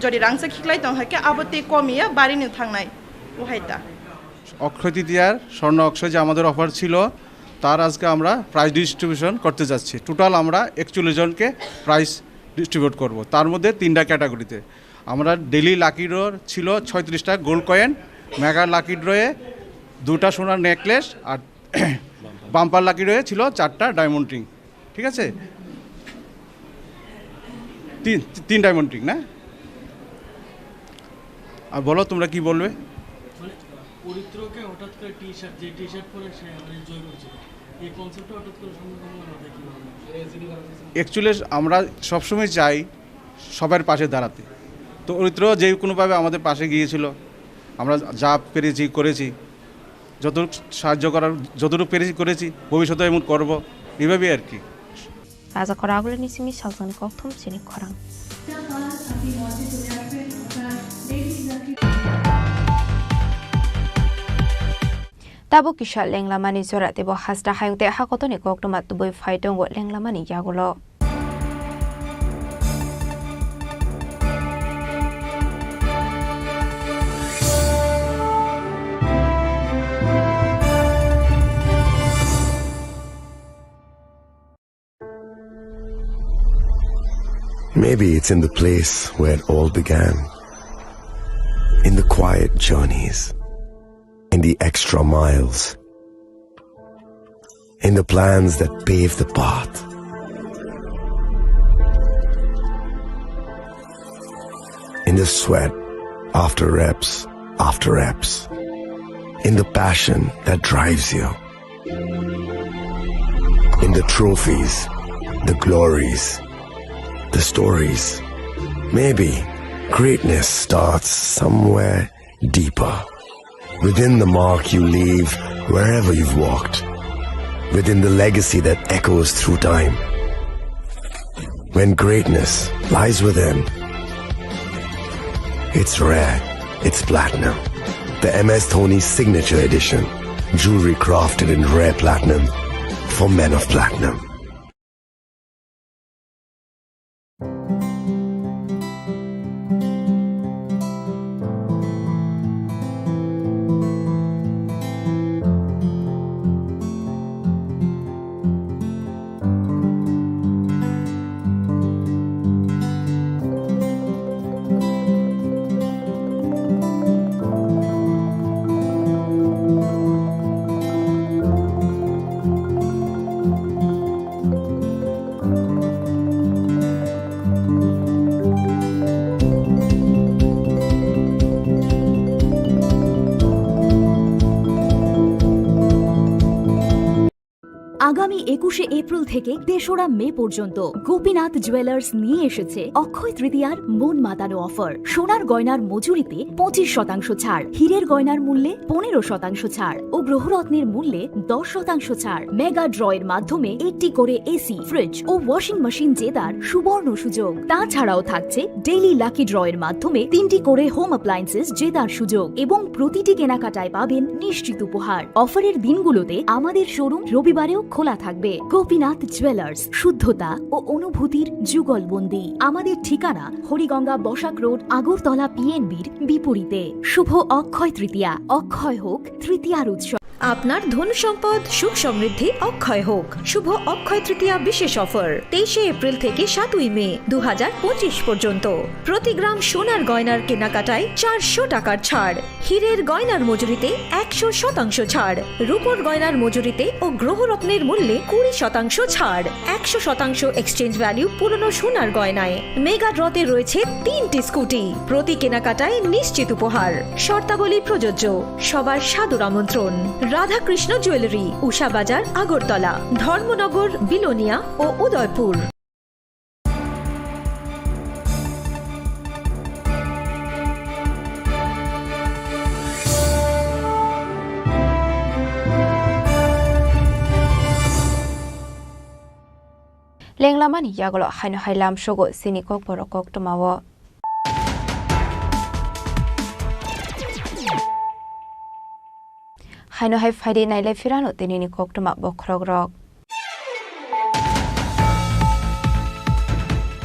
যদি রাংচাক খিকলাই দং হাকে আবতে কমিয়া বাড়ি নি থাংনাই ওহাইতা অক্ষয় তৃতীয়ার স্বর্ণ অক্ষয় যে আমাদের অফার ছিল তার আজকে আমরা প্রাইজ ডিস্ট্রিবিউশন করতে যাচ্ছি টোটাল আমরা 41 জনকে প্রাইজ ডিস্ট্রিবিউট করব তার মধ্যে 3টা ক্যাটাগরিতে আমরা ডেলি লাকি ড্র ছিল 36টা গোল্ড কয়েন মেগা লাকি ড্রয়ে 2টা সোনার নেকলেস আর বাম্পার লাকি ড্রয়ে ছিল 4টা ডায়মন্ড রিং ঠিক আছে 3 ডায়মন্ড রিং না আর বলো তোমরা কি বলবে পরিত্রকে হঠাৎ করে টি-শার্ট যে টি-শার্ট পরে সে এনজয় করছে এই কনসেপ্টটা হঠাৎ করে সম্পূর্ণ মাথায় কিভাবে অ্যাকচুয়ালি আমরা সবসময় চাই সবার পাশে দাঁড়াতে তো পরিত্র যে কোনোভাবে আমাদের পাশে গিয়েছিল আমরা যা পেরেছি করেছি যতটুকু সাহায্য করার যতটুকু পেরেছি করেছি ভবিষ্যতে এমন করব এইভাবেই আর কি রাজা খরাগুলো নিসিমি সালমান কথম চিনি খরাং Tabo kisha lenglamani zora tebo hasta hayungte hakotone koktomat tuboi faitong go lenglamani yagulo. Maybe it's in the place where it all began, in the quiet journeys, in the extra miles, in the plans that pave the path. In the sweat after reps, in the passion that drives you, in the trophies, the glories, the stories. Maybe greatness starts somewhere deeper. Within the mark you leave wherever you've walked, within the legacy that echoes through time. When greatness lies within, it's rare, it's platinum. The MS Dhoni Signature Edition, jewelry crafted in rare platinum for men of platinum. আগামী 21শে April থেকে 3রা মে পর্যন্ত Gopinath jewellers নিয়ে এসেছে অক্ষয় তৃতীয়ার মন মাতানো offer. সোনার গয়নার মজুরিতে 25% ছাড়, হীরের গয়নার মূল্যে 15% ছাড় ও গ্রহরত্নের মূল্যে 10% ছাড়। মেগা ড্রয়ের মাধ্যমে একটি করে এসি, ফ্রিজ ও ওয়াশিং মেশিন জেতার সুবর্ণ সুযোগ। তাছাড়াও থাকছে ডেইলি লাকি ড্রয়ের মাধ্যমে 3টি করে হোম অ্যাপ্লায়েন্সেস জেতার সুযোগ এবং প্রতিটি কেনাকাটায় পাবেন নিশ্চিত উপহার। অফারের দিনগুলোতে আমাদের শোরুম রবিবারেও খোলা থাকবে। গোপীনাথ জুয়েলার্স, শুদ্ধতা ও অনুভূতির যুগলবন্দি। আমাদের ঠিকানা হরিগঙ্গা বসাক রোড, আগরতলা পিএনবির বিপরীতে। শুভ অক্ষয় তৃতীয়া, অক্ষয় হোক তৃতীয়ার উৎসব। আপনার ধন সম্পদ সুখ সমৃদ্ধি অক্ষয় হোক। শুভ অক্ষয় তৃতীয়া বিশেষ অফার 23শে এপ্রিল থেকে 7ই মে 2025 পর্যন্ত। প্রতি গ্রাম সোনার গয়নার কেনাকাটায় 400 টাকার ছাড়, হীরের গয়নার মজুরিতে 100% ছাড়, রূপোর গয়নার মজুরিতে ও গ্রহরত্নের মূল্যে 20% ছাড়, 100% এক্সচেঞ্জ ভ্যালু পুরনো সোনার গয়নায়। মেগা ড্রতে রয়েছে 3টি স্কুটি, প্রতি কেনাকাটায় নিশ্চিত উপহার। শর্তাবলী প্রযোজ্য। সবার সাদর আমন্ত্রণ। রাধাকৃষ্ণ জুয়েলারি, উষা বাজার, আগরতলা, ধর্মনগর, বিলোনিয়া ও উদয়পুর। লেংলামানি ইয়াগলো হাইনো হাইলাম সগো চিনি kokborok koktomawo হাইনো হাই ফাইডে নাইলে ফিরানো তিনিনি koktoma bokrogrok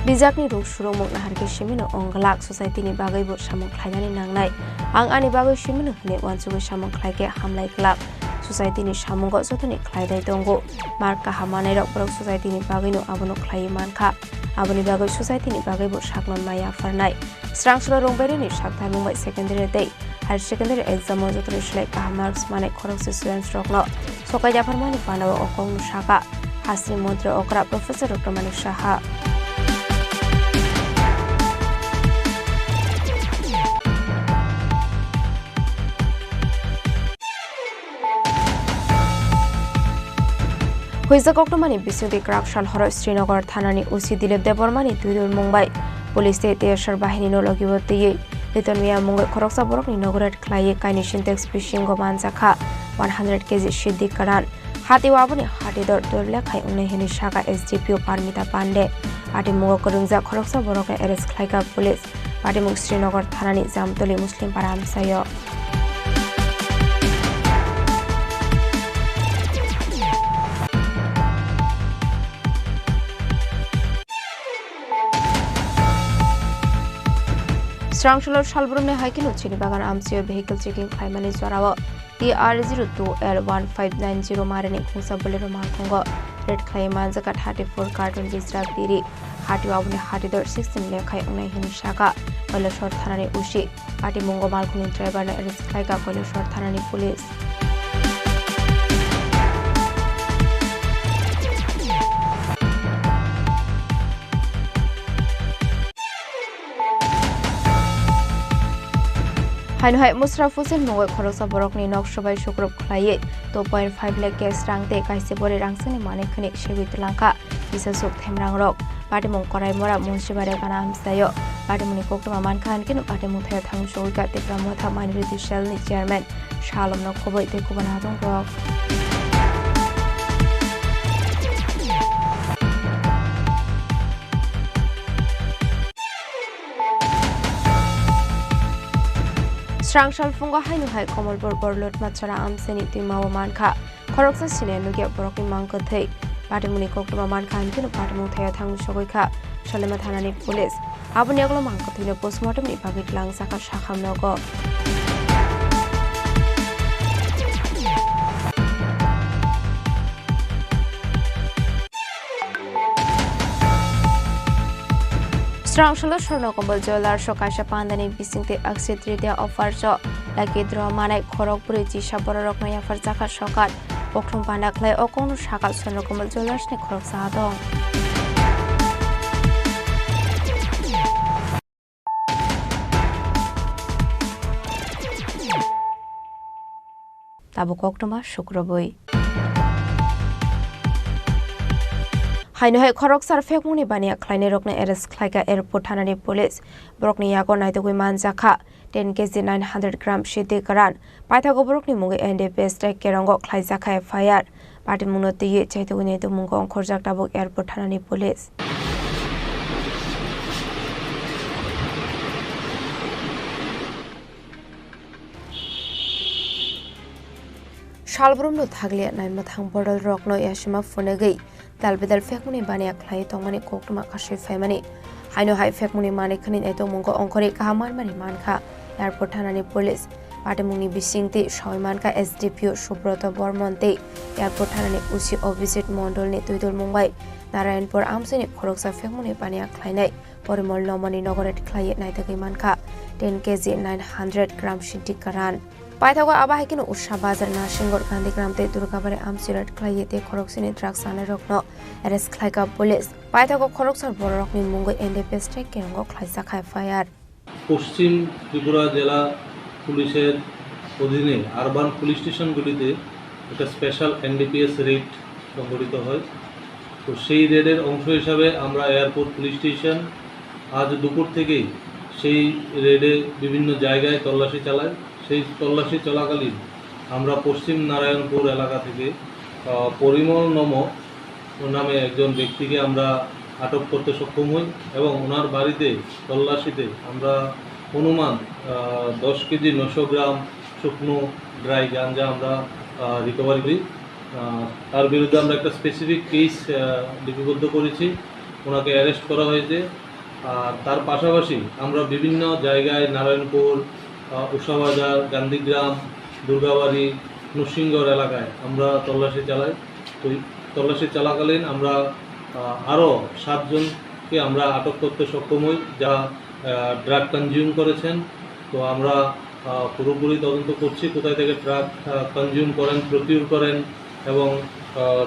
बिजाबनि रुं सुरुंमुक नाहारके सिमिनो अंगलाक ससाइटिनि बागैबो सामुक खायनानै नांनाय आं आंनि बागै सिमिनो हने वानसुगै सामुक खायके हामलाय क्लाब ससाइटिनि सामुगो जतनि खायदाय दंगो मार्का हामानाय रकबरक ससाइटिनि बागैनो आबनो खायि मानखा आबनि बागै ससाइटिनि बागैबो सागलन माया फारनाय स्रांसुरा रंबायनि सागथाय मुंबाय सेकेन्डारि दै हायर सेकेन्डारि एग्जाम जतनि सिलाय काहा मार्क्स माने खरकसे स्टुडेन्टस रकनो सकाय जाफारमानि पानाव अकंनु साका हास्रि मन्त्री अकरा प्रोफेसर डक्टर मानिक साहा হইজা কক্টমানি বিশ্বদি ক্রাকশাল হর শ্রীনগর থানানি ওসি দিলীপ দেববর্মানি দুইদুর মুম্বাই পুলিশে তেয়াসার বাহিনী নলগিবতে বেতন মিয়া মুঙ্গৈ খরকসা বরকনি নগরেট খ্লাইয়ে কাইনি সিনটেক্স ফিশিং গমান জাখা 100 কেজি সিদ্দিক কারান হাতি ওয়াবনি হাতি দর দর লেখাই উনি হেনি শাখা এসডিপিও পারমিতা পান্ডে পাটি মুঙ্গ করুংজা খরকসা বরকনি এরেস্ট খ্লাইকা পুলিশ পাটি মুঙ্গ শ্রীনগর থানানি জামতলি মুসলিম পাড়া আমসায় স্রাংশলর সালব্রমনে হাইকিনো চিনিবাগান আমসিও ভেহিকল চেকিং খাইমানি জরাও TR02L1590 মারেনি খুংসা বলের মালখঙ্গ রেড খাই মানজাকা 34 কার্টুন বিজরা বিরি হাটি আবনে হাটিদর 16 লেখাই উনাই হিনি শাখা কৈলাসর থানানি উশি পাটি মুঙ্গ মালখুনি ড্রাইভার না এরেস্ট খাইকা কৈলাসর থানানি পুলিশ হাইনহাই মুশরাফ হোসেন মঙ্গল খরকসা বরকনি নকশবাই শুক্রব খ্লাইয়ে 2.5 লাখ কেস রাংতে কাইসে বরে রাংসনি মানে খনি সেগুইত লাঙ্কা বিসাসুক থেমরাং রক পাটিমুং করাই মরা মুন্সিবারে গানা আমসায় পাটিমুনি কোকটমা মানখান কেন পাটিমুং থায় থাং সৌইকা তেপ্রা মথা মাইনরিটি সেলনি চেয়ারম্যান শালম নকবই তে কুবানা দং রক স্রাংশাল ফুঙ্গ হাইনো হাই কমলপুর বরলট মাছরা আমসেনি তিমাও মানখা খরকসা সিনে নুগে বরকনি মাংকথৈ পাটিমুনি কোকটমা মানখা আমকেনো পাটিমু থায়া থাং সগৈখা সলেমা থানানি পুলিশ আবনি আগলো মাংকথৈনো পোস্টমর্টম নি বাগিত লাংসাকা শাখাম নগ স্রাংশাল স্বর্ণকমল জুয়েলার সকাশা পান্দানি বিসিংতে অক্ষয় তৃতীয়া অফার চ লাকি দ্র মানাই খড়গপুরে চিসা বড় রকমাই অফার জাকা সকাল পক্ষম পান্ডাকলাই অকৌন সাকাল স্বর্ণকমল জুয়েলার্সনি খরক সাহা দং তাবু কক্টমা শুক্রবই Hainohai Khoroksar Fekmuni Bania Kleine Rokne Eres Klaika Airport Hanani Police, Brokni Yago Naitogui Manzaka, 10 kg 900 gram Shiti Karan, Paitago Brokni Mungi Ende Peste Kerongo Klaizaka Fire, Pati Munoti Chaitoguni to Mungo Korjaktabuk Airport Hanani Police. Shalbrumno Thagli at 9 Mathang Bordal Rock no Yashima Funagi, Dalbedal Fekmuni Bania Clay Tomani Koktuma Kashi Family. Haino High Fekmuni Manikanin Eto Mungo Onkori Kahaman Marimanka, Airport Hanani Police, Patamuni Bisingti, Shawmanka SDPO Shubrota Bormonte, Airport Hanani Usi of Visit Mondol Nituidul Mumbai, Narayanpur Amsini Koroksa Fekmuni Bania Clay, Porimol Nomani Nogoret Clay at Naitagimanka, 10 kg 900 gram Shinti Karan. Paitago Abahikino Usha Bazar Nashingor Gandhi Gramte Durgabare Amsirat Clayete Koroksini Draxana Rokno, Eres Klaika Police, Paitago Koroksar Borokni Mungo and the Pestek Kengo Klaisaka Fire. পশ্চিম ত্রিপুরা জেলা পুলিশের অধীনে urban police স্টেশনগুলিতে একটা special NDPS red সংগঠিত হয়। তো সেই রেডের অংশ হিসাবে আমরা এয়ারপোর্ট পুলিশ স্টেশন আজ দুপুর থেকেই সেই রেডে বিভিন্ন জায়গায় তল্লাশি চালাই। সেই তল্লাশি চলাকালীন আমরা পশ্চিম নারায়ণপুর এলাকা থেকে পরিমল নম নামে একজন ব্যক্তিকে আমরা আটক করতে সক্ষম হই এবং ওনার বাড়িতে তল্লাশিতে আমরা অনুমান 10 কেজি 900 গ্রাম শুকনো ড্রাই গাঞ্জা আমরা রিকভারি করি। তার বিরুদ্ধে আমরা একটা স্পেসিফিক কেস লিপিবদ্ধ করেছি, ওনাকে অ্যারেস্ট করা হয়েছে। আর তার পাশাপাশি আমরা বিভিন্ন জায়গায় নারায়ণপুর, উষাবাজার, গান্ধীগ্রাম, দুর্গাবাড়ি, নরসিংগড় এলাকায় আমরা তল্লাশি চালাই। তো তল্লাশি চলাকালীন আমরা আরও 7 জনকে আমরা আটক করতে সক্ষম হই যা ড্রাগ কনজিউম করেছেন। তো আমরা পুরোপুরি তদন্ত করছি কোথায় থেকে ড্রাগ কনজিউম করেন, প্রকিউর করেন এবং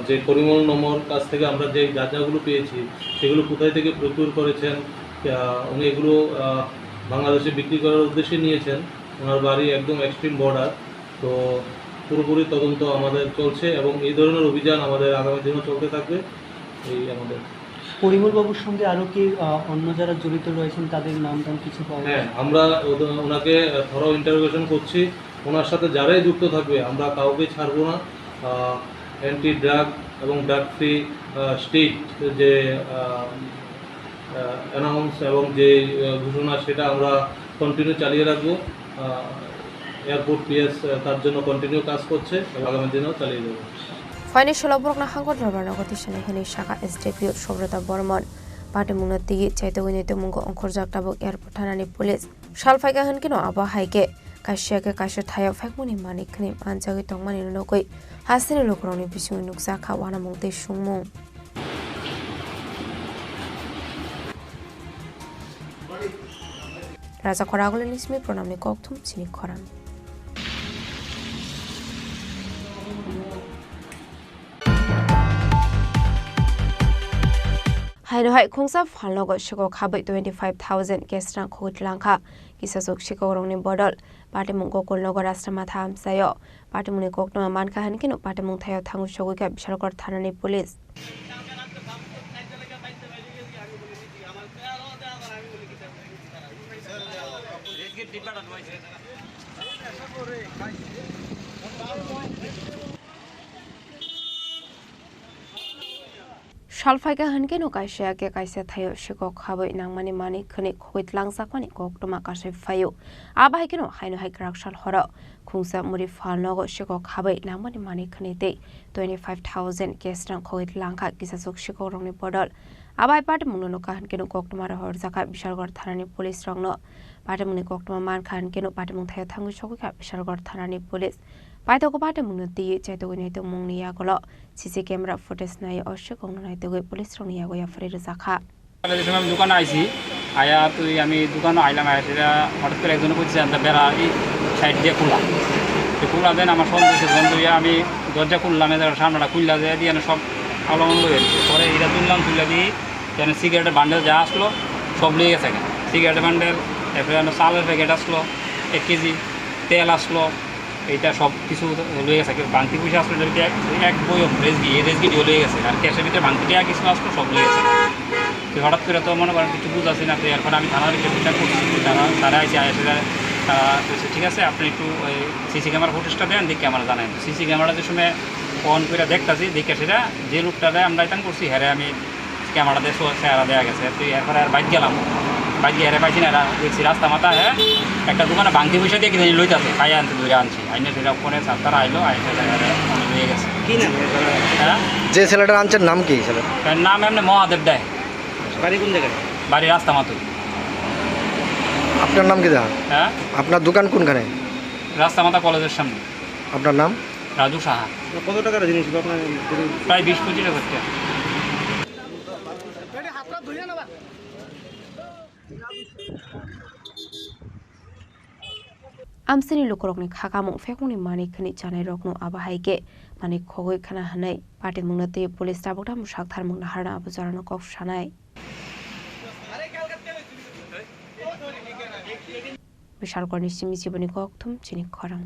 যে পরিমল নমর কাছ থেকে আমরা যে গাঁজাগুলো পেয়েছি সেগুলো কোথায় থেকে প্রকিউর করেছেন, উনি এগুলো বাংলাদেশে বিক্রি করার উদ্দেশ্যে নিয়েছেন। ওনার বাড়ি একদম এক্সট্রিম বর্ডার। তো পুরোপুরি তদন্ত আমাদের চলছে এবং এই ধরনের অভিযান আমাদের আগামী দিনেও চলতে থাকবে। এই আমাদের পরিমল বাবুর সঙ্গে আরও কি অন্য যারা জড়িত রয়েছেন তাদের নাম টাম কিছু পাওয়া? হ্যাঁ, আমরা ওনাকে থরো ইন্টারোগেশন করছি। ওনার সাথে যারাই যুক্ত থাকবে আমরা কাউকে ছাড়বো না। অ্যান্টি ড্রাগ এবং ড্রাগ ফ্রি স্টেট যে অ্যানাউন্স এবং যে ঘোষণা সেটা আমরা কন্টিনিউ চালিয়ে রাখবো। এয়ারপোর্ট পিএস তার জন্য কন্টিনিউ কাজ করছে এবং আগামী দিনেও চালিয়ে যাবো। Financial Borokna Hangot Rabanagotishani Heni Shaka SDPO Shobrata Bormon, Patamunati, Chaitawinito Mungo Onkorjaktabuk Airport Hanani Police, Shalfaga Hankino Aba Haike, Kashaka Kashataya Fakmuni Mani Knim, Anjagi Tongmani Nokoi, Hasini Lokroni Bisu Nuksaka Wanamute Shumo. Raza Koragolismi Pronamni Koktum, Chini Khorang. Hainohai Kungsa Falnogo Shiko Kabi 25,000 Gesran Kut Lanka, Kisasuk Shiko Roni Bodol, Patamungo Kolnogo Rastamatham Sayo, Patamuni Kokno Manka Hankino, Patamun Tayo Tangu Shogika, Shalkor Tanani Police. Shalfaga Hankino Kaisha Kaisa Tayo Shiko Kabi Nangmani Mani Kunik with Langsakoni Kok to Makashe Fayo. Abahikino, Haino Hikrak Shal Horo, Kungsa Muri Falnogo Shiko Kabi Nangmani Mani Kunite, 25,000 Gestan Koit Lanka, Gisasuk Shiko Roni Bodol. Abai Patamunoka Hankino Koktumara Horzaka, Bishalgor Tanani Police Rongno, Patamuni Koktuma Manka Hankino Patamun Tayo Tangu Shoka, Bishalgor Tanani Police. Paitoko Patamunati, Chaitawinito Mungiagolo, CC camera footage Nai or Shikon Night Police Rongiago Fredizaka. দোকান আইছি আয়া তুই আমি দোকান আইলাম এটা হঠাৎ করে একজন বলছে যে বেড়া এই সাইড দিয়ে খোলা তো খোলা দেন আমার সন্দেহে বন্ধু আমি দরজা খুললাম এদের সামনেটা খুললা দিয়ে দিয়ে সব আলো বন্ধ হয়ে গেছে। পরে এটা তুললাম তুলে দিয়ে কেন সিগারেটের বান্ডেল যা আসলো সব নিয়ে গেছে। সিগারেটের বান্ডেল, এরপরে চালের প্যাকেট আসলো 1 কেজি, তেল আসলো এইটা সব কিছু লয়ে গেছে বাংতি পয়সা আসলে এক বই রেসগি লয়ে গেছে আর ক্যাশের ভিতরে বাংতি টাকা কিছু আসলো সব লয়ে গেছে তো হঠাৎ করে তো মনে করেন কিছু বুঝাচ্ছি না তো এরপর আমি থানার রিপোর্টটা করছি তারা এসে তারা বলছে ঠিক আছে আপনি একটু ওই সিসি ক্যামেরা ফুটেজটা দেন দেখে আমরা জানাই সিসি ক্যামেরা যে সময় অন করে দেখতেছি দেখে সেটা যে লোকটারে আমরা ইতান করছি হ্যাঁ আমি ক্যামেরা দিয়ে চেহারা দেওয়া গেছে তো এরপরে আর বাইক গেলাম বাইক গিয়ে হেরে পাইছি না দেখছি রাস্তা মাথা হ্যাঁ একটা দোকানে বাংতি পয়সা দিয়ে কিনে লইতেছে পাইয়া আনতে ধরে আনছি আইনে সেটা ফোনে তারা আইলো আইনে লয়ে গেছে কি নাম হ্যাঁ যে ছেলেটার আনছেন নাম কি ছেলে নাম এমনি মহাদেব দেয় বাড়ি কোন জায়গায় বাড়ি রাস্তা মাতুই আপনার নাম কি দা হ্যাঁ আপনার দোকান কোনখানে রাস্তা মাথা কলেজের সামনে আপনার নাম রাজু সাহা কত টাকার জিনিস আপনার প্রায় 20-25 টাকা করতে আমসেনি লোকরকনি খাকামং ফেকংনি মানিकनि जानाय रकनो आबाहायगे माने खगै खाना हानाय पार्टी मुंनाते पुलिस दाबुटा मुसाखथार मुंना हारना आबुजारानो कफ सानाय बिशालगढ़नि सिमि जिबनि गकथुम चिनि खरां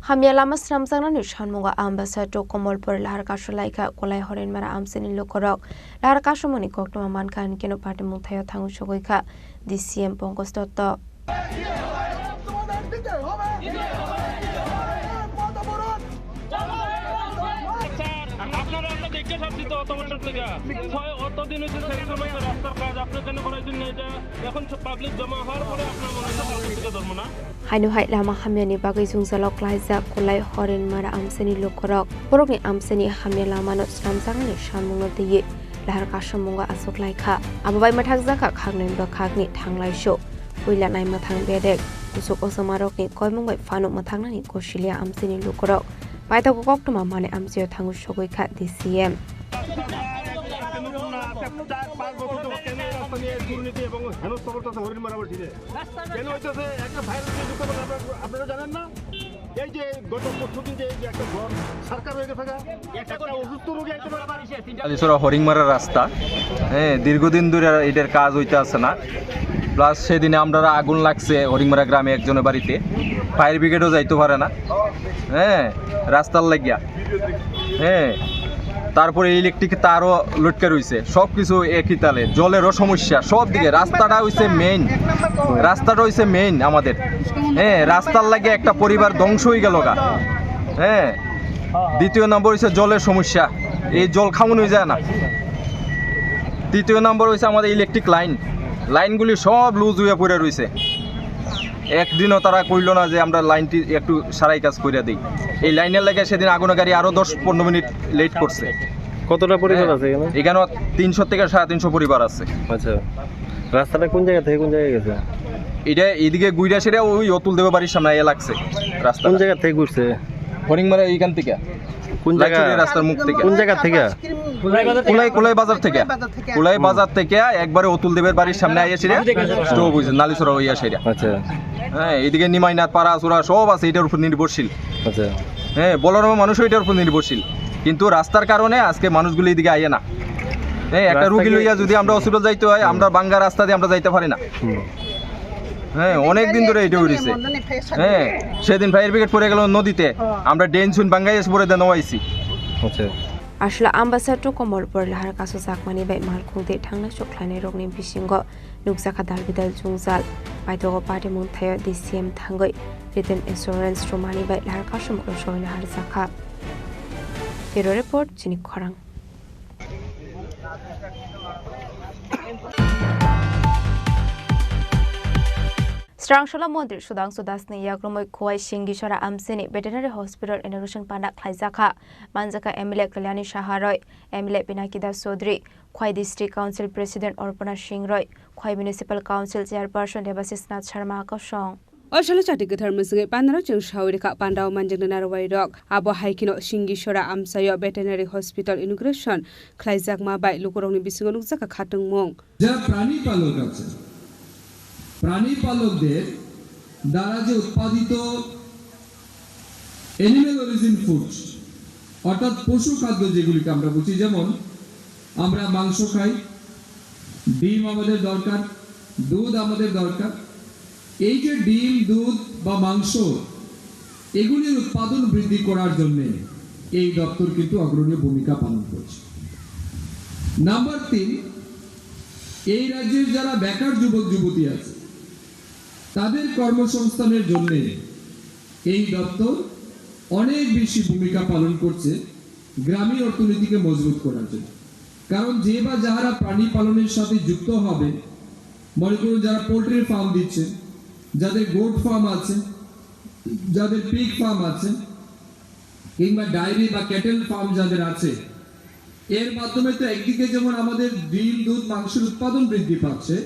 Hamya lama sramjangna ni sanmunga ambassador Komolpur lahar kasulaika kolai horen mara amseni lokorok lahar kasumoni koktoma mankan keno party mungthayo thangu sogoika DCM Pongos Dotto Hainu hai lama hamyani bagai jungjalok laijak kolai horen mara amseni lokorok borokni amseni hamya lama no sramjangni sanmungno diye lahar kasamunga asok laika ababai mathak jaka khagnen ba khagni thanglaiso uila nai mathang bedek usok osamarokni koimungbai fanuk mathangnani kosilia amseni lokorok baitago koktoma mane amsio thangu sogoika DCM হরিংমারা রাস্তা হ্যাঁ দীর্ঘদিন ধরে এটার কাজ হইতে আছে না plus সেদিনে আমরা আগুন লাগছে হরিংমারা গ্রামে একজনের বাড়িতে ফায়ার ব্রিগেডও যাইতে পারে না হ্যাঁ রাস্তার লাগিয়া হ্যাঁ তারপরে ইলেকট্রিক তারও লটকে রয়েছে সব কিছু একই তালে জলেরও সমস্যা সব দিকে রাস্তাটা হইছে মেইন আমাদের হ্যাঁ রাস্তার লাগে একটা পরিবার ধ্বংস হয়ে গেল গা হ্যাঁ দ্বিতীয় নম্বর হইছে জলের সমস্যা এই জল খাওয়ানো যায় না তৃতীয় নম্বর হইছে আমাদের ইলেকট্রিক লাইনগুলি সব লুজ হয়ে পড়ে রয়েছে একদিনও তারা কইল না যে আমরা লাইনটি একটু সারাই কাজ করে দিই এই লাইনের লাগে সেদিন আগুনের গাড়ি আরো 10-15 মিনিট লেট করছে কতটা পরিবার আছে এখানে 300 থেকে 350 পরিবার আছে আচ্ছা রাস্তাটা কোন জায়গা থেকে কোন জায়গায় গেছে এটা এদিকে গুইরা সেটা ওই অতুল দেব বাড়ির সামনে এ লাগছে রাস্তা কোন জায়গা থেকে ঘুরছে হরিংমারা এইখান থেকে কোন জায়গা রাস্তার মুখ থেকে কোন জায়গা থেকে কুলাই বাজার থেকে একবারে অতুল দেবের বাড়ির সামনে আইয়াছিল স্টপ হইছে নালিছড়া হইয়া সেটা আচ্ছা হ্যাঁ এদিকে নিমাইনাথ পাড়া চূড়া সব আছে এটার উপর নির্ভরশীল আচ্ছা হ্যাঁ বলার মানুষ এটার উপর নির্ভরশীল কিন্তু রাস্তার কারণে আজকে মানুষগুলো এদিকে আইয়ে না হ্যাঁ একটা রুগী লইয়া যদি আমরা হসপিটাল যাইতে হয় আমরা বাঙ্গা রাস্তা দিয়ে আমরা যাইতে পারি না হ্যাঁ অনেক দিন ধরে এটা হইছে হ্যাঁ সেদিন ফায়ার ব্রিগেড পড়ে গেল নদীতে আমরা ডেন শুন বাঙ্গাই এসে পড়ে দেওয়াইছি আচ্ছা Ashla ambassador Komolpur lahar kaso sakmani bai malkhungde thangna choklane rokni bisingo nukjaka dalbidal jungjal baitogo party mungthayo DCM thangai written insurance romani bai lahar kaso moksoina har zakha Bureau report Chini Khorang Strangshula Mondir Sudangsu Dasni Yagrumoi Kuai Shingishara Amsini Veterinary Hospital Inauguration Panda Klaizaka Manjaka MLA Kalyani Shaharoy MLA Pinakida Sodri Kuai District Council President Orpana Shingroy Kuai Municipal Council Chairperson Debasis Nath Sharma Akashong Ashalo chati gathar musge pandra chung shawrika pandao manjang narwai rok abo haikino Shingishara Amsayo Veterinary Hospital Inauguration Klaizak ma bai lukorongni bisingo nukjaka khatung mong ja prani palok ache প্রাণী পালকদের দ্বারা যে উৎপাদিত animal origin food অর্থাৎ পশু খাদ্য যেগুলিকে আমরা বুঝি, যেমন আমরা মাংস খাই, ডিম আমাদের দরকার, দুধ আমাদের দরকার। এই যে ডিম, দুধ বা মাংস, এগুলির উৎপাদন বৃদ্ধি করার জন্য এই দপ্তর কিন্তু অগ্রণী ভূমিকা পালন করছে। নাম্বার 3, এই রাজ্যের যারা বেকার যুবক যুবতী আছে তাদের কর্মসংস্থানের জন্য এই দপ্তর অনেক বেশি ভূমিকা পালন করছে গ্রামীণ অর্থনীতিকে মজবুত করার জন্য। কারণ যে বা যারা প্রাণী পালনের সাথে যুক্ত হবে, মনে করুন যারা পোল্ট্রির ফার্ম দিচ্ছে, যাদের গোট ফার্ম আছে, যাদের পিগ ফার্ম আছে, কিংবা ডায়েরি বা ক্যাটেল ফার্ম যাদের আছে, এর মাধ্যমে তো একদিকে যেমন আমাদের ডিম, দুধ, মাংসের উৎপাদন বৃদ্ধি পাচ্ছে,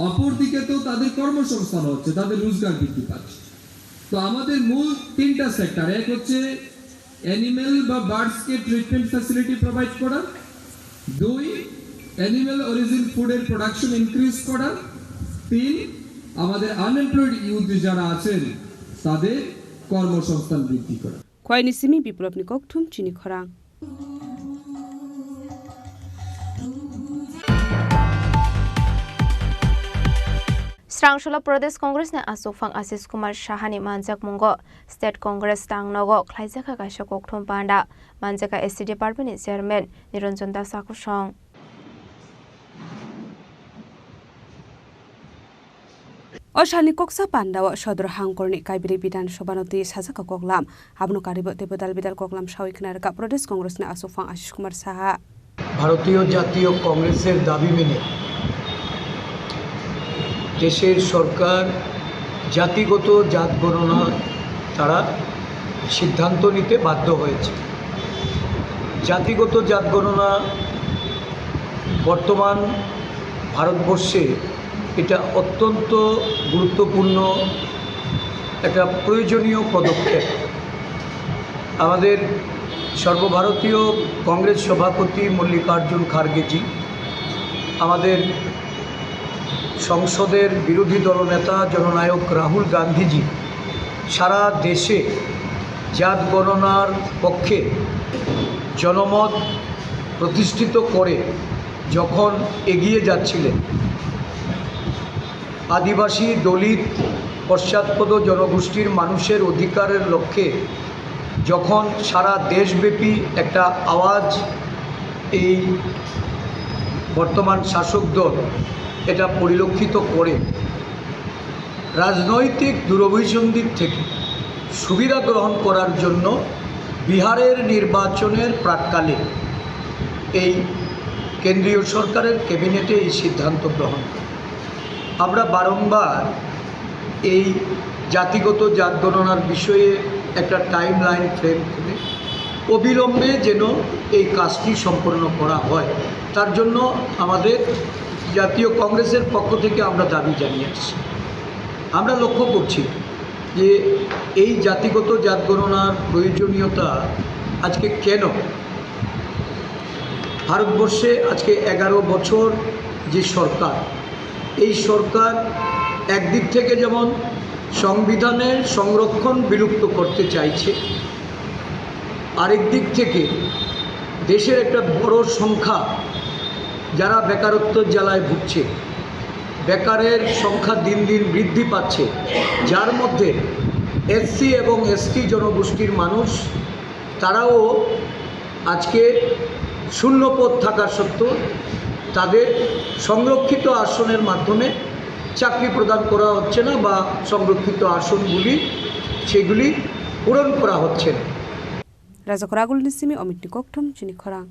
অপরদিকে তো তাদের কর্মসংস্থান হচ্ছে, তাদের রোজগার বৃদ্ধি পাচ্ছে। তো আমাদের মূল 3টা সেক্টর, এক হচ্ছে অ্যানিমেল বা বার্ডসকে ট্রিটমেন্ট ফ্যাসিলিটি প্রোভাইড করা, 2 অ্যানিমেল অরিজিন ফুডের প্রোডাকশন ইনক্রিজ করা, 3 আমাদের আনএমপ্লয়েড ইউথ যারা আছেন তাদের কর্মসংস্থান বৃদ্ধি করা। Kwai Simi Biplop ni Koktum Chini Khorang. Srangshula Pradesh Congress ne Asofang Asis Kumar Shahani Manjak Mungo State Congress Tang Nogo Klaijaka Kaisha Kokthom Panda Manjaka SC Department Chairman Niranjan Das Sakushong Oshani Koksa Panda Shodro Hangkorni Kaibri Bidan Shobanoti Sazaka Koklam Abnu Karibo Debodal Bidal Koklam Shawiknar Ka Pradesh Congress ne Asofang Asis Kumar Saha ভারতীয় জাতীয় কংগ্রেসের দাবি মেনে দেশের সরকার জাতিগত জাত গণনা তারা সিদ্ধান্ত নিতে বাধ্য হয়েছে। জাতিগত জাত গণনা বর্তমান ভারতবর্ষে এটা অত্যন্ত গুরুত্বপূর্ণ একটা প্রয়োজনীয় পদক্ষেপ। আমাদের সর্বভারতীয় কংগ্রেস সভাপতি মল্লিকার্জুন খার্গেজি, আমাদের সংসদের বিরোধী দলনেতা জননায়ক রাহুল গান্ধীজি সারা দেশে জাত গণনার পক্ষে জনমত প্রতিষ্ঠিত করে যখন এগিয়ে যাচ্ছিলেন, আদিবাসী, দলিত, পশ্চাৎপদ জনগোষ্ঠীর মানুষের অধিকারের লক্ষ্যে যখন সারা দেশব্যাপী একটা আওয়াজ এই বর্তমান শাসক দল এটা পরিলক্ষিত করে রাজনৈতিক দূরভিসন্ধির থেকে সুবিধা গ্রহণ করার জন্য বিহারের নির্বাচনের প্রাক্কালে এই কেন্দ্রীয় সরকারের ক্যাবিনেটে এই সিদ্ধান্ত গ্রহণ করে। আমরা বারংবার এই জাতিগত জাত গণনার বিষয়ে একটা টাইম লাইন ফ্রেম করে অবিলম্বে যেন এই কাজটি সম্পন্ন করা হয়, তার জন্য আমাদের জাতীয় কংগ্রেসের পক্ষ থেকে আমরা দাবি জানিয়ে আসছি। আমরা লক্ষ্য করছি যে এই জাতিগত জাত গণনার প্রয়োজনীয়তা আজকে কেন ভারতবর্ষে আজকে 11 বছর যে সরকার, এই সরকার একদিক থেকে যেমন সংবিধানের সংরক্ষণ বিলুপ্ত করতে চাইছে, আরেক দিক থেকে দেশের একটা বড় সংখ্যা যারা বেকারত্ব জ্বালায় ভুগছে, বেকারের সংখ্যা দিন দিন বৃদ্ধি পাচ্ছে, যার মধ্যে এসসি এবং এসটি জনগোষ্ঠীর মানুষ, তারাও আজকে শূন্যপদ থাকা সত্ত্বেও তাদের সংরক্ষিত আসনের মাধ্যমে চাকরি প্রদান করা হচ্ছে না বা সংরক্ষিত আসনগুলি সেগুলি পূরণ করা হচ্ছে না। Raja Koragul Nisimi Omitni Koktum Chini Khorang.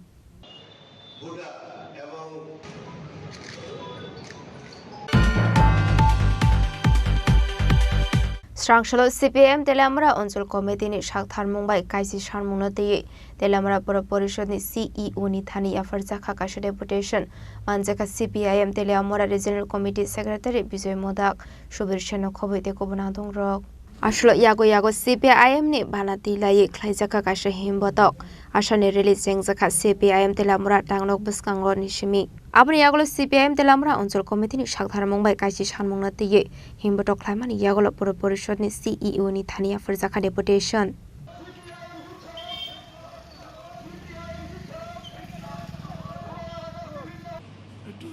Srangshalo CPM Telamra Onsul Committee ni Shakthar Mumbai Kaisi Sharmunati Telamra Pura Porishad ni CEO ni Thani Afarza Khakasha Deputation Manjaka CPIM Telamra Regional Committee Secretary Bijoy Modak Shubir Sheno Khobite Kobunadong Rock Ashlo Yago CPIM ni Banati Lai Klaijaka Kasha Himbotok Ashani release Jengzaka CPIM Telamra Tangnok Buskango Nishimi Abni Yagolo CPIM Telamra Onsul Committee ni Shakthar Mumbai Kaisi Sharmunati Himbotok Klaiman Yagolo Pura Porishad ni CEO ni Thani Afarza Deputation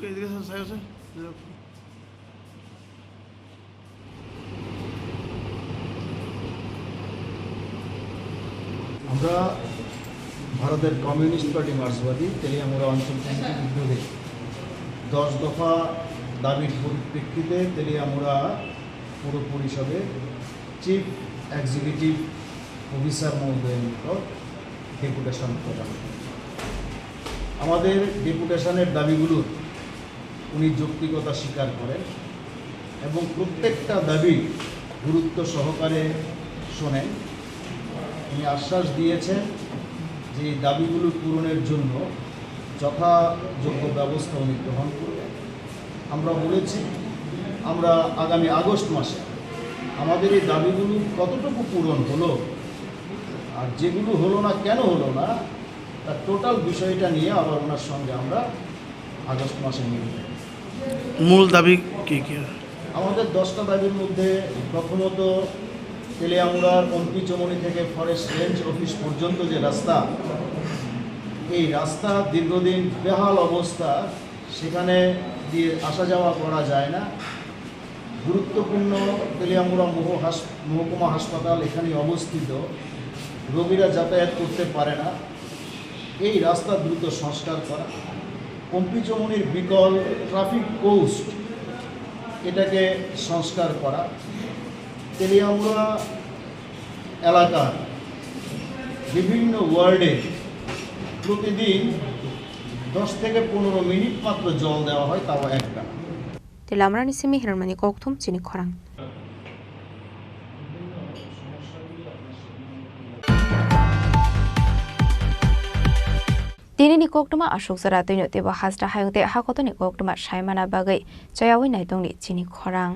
আমরা ভারতের communist party মার্ক্সবাদী Teliamura অঞ্চল কমিটির উদ্যোগে 10 দফা দাবির পরিপ্রেক্ষিতে তেলিয়ামুড়া পৌর পরিষদের চিফ এক্সিকিউটিভ অফিসার মহোদয়ের নিকট ডেপুটেশন প্রদান। আমাদের ডেপুটেশনের দাবিগুলোর উনি যৌক্তিকতা স্বীকার করেন এবং প্রত্যেকটা দাবি গুরুত্ব সহকারে শোনেন। উনি আশ্বাস দিয়েছেন যে এই দাবিগুলো পূরণের জন্য যথাযোগ্য ব্যবস্থা উনি গ্রহণ করবেন। আমরা বলেছি আমরা আগামী আগস্ট মাসে আমাদের এই দাবিগুলো কতটুকু পূরণ হলো আর যেগুলো হলো না কেন হলো না তার টোটাল বিষয়টা নিয়ে আবার ওনার সঙ্গে আমরা আগস্ট মাসে মিলব। মূল দাবি কি কি? আমাদের 10টা দাবির মধ্যে প্রথমত তেলিয়ামুড়ার অম্পিচমনি থেকে ফরেস্ট রেঞ্জ অফিস পর্যন্ত যে রাস্তা, এই রাস্তা দীর্ঘদিন বেহাল অবস্থা, সেখানে দিয়ে আসা যাওয়া করা যায় না। গুরুত্বপূর্ণ তেলিয়ামুড়া মহকুমা হাসপাতাল এখানে অবস্থিত, রোগীরা যাতায়াত করতে পারে না। এই রাস্তা দ্রুত সংস্কার করা। অম্পিচমনির বিকল ট্রাফিক কোস্ট এটাকে সংস্কার করা। তেলিয়ামুড়া এলাকার বিভিন্ন ওয়ার্ডে প্রতিদিন 10 থেকে 15 মিনিট মাত্র জল দেওয়া হয়, তাও একবার। তেলামরানি সিমি হিরণমণি কোকথুম চিনি খরাং। Dinini koktuma ashok zara tino teba hasra hayungte hakotoni koktuma shaimana bagai chayawi naitongni Chini Khorang.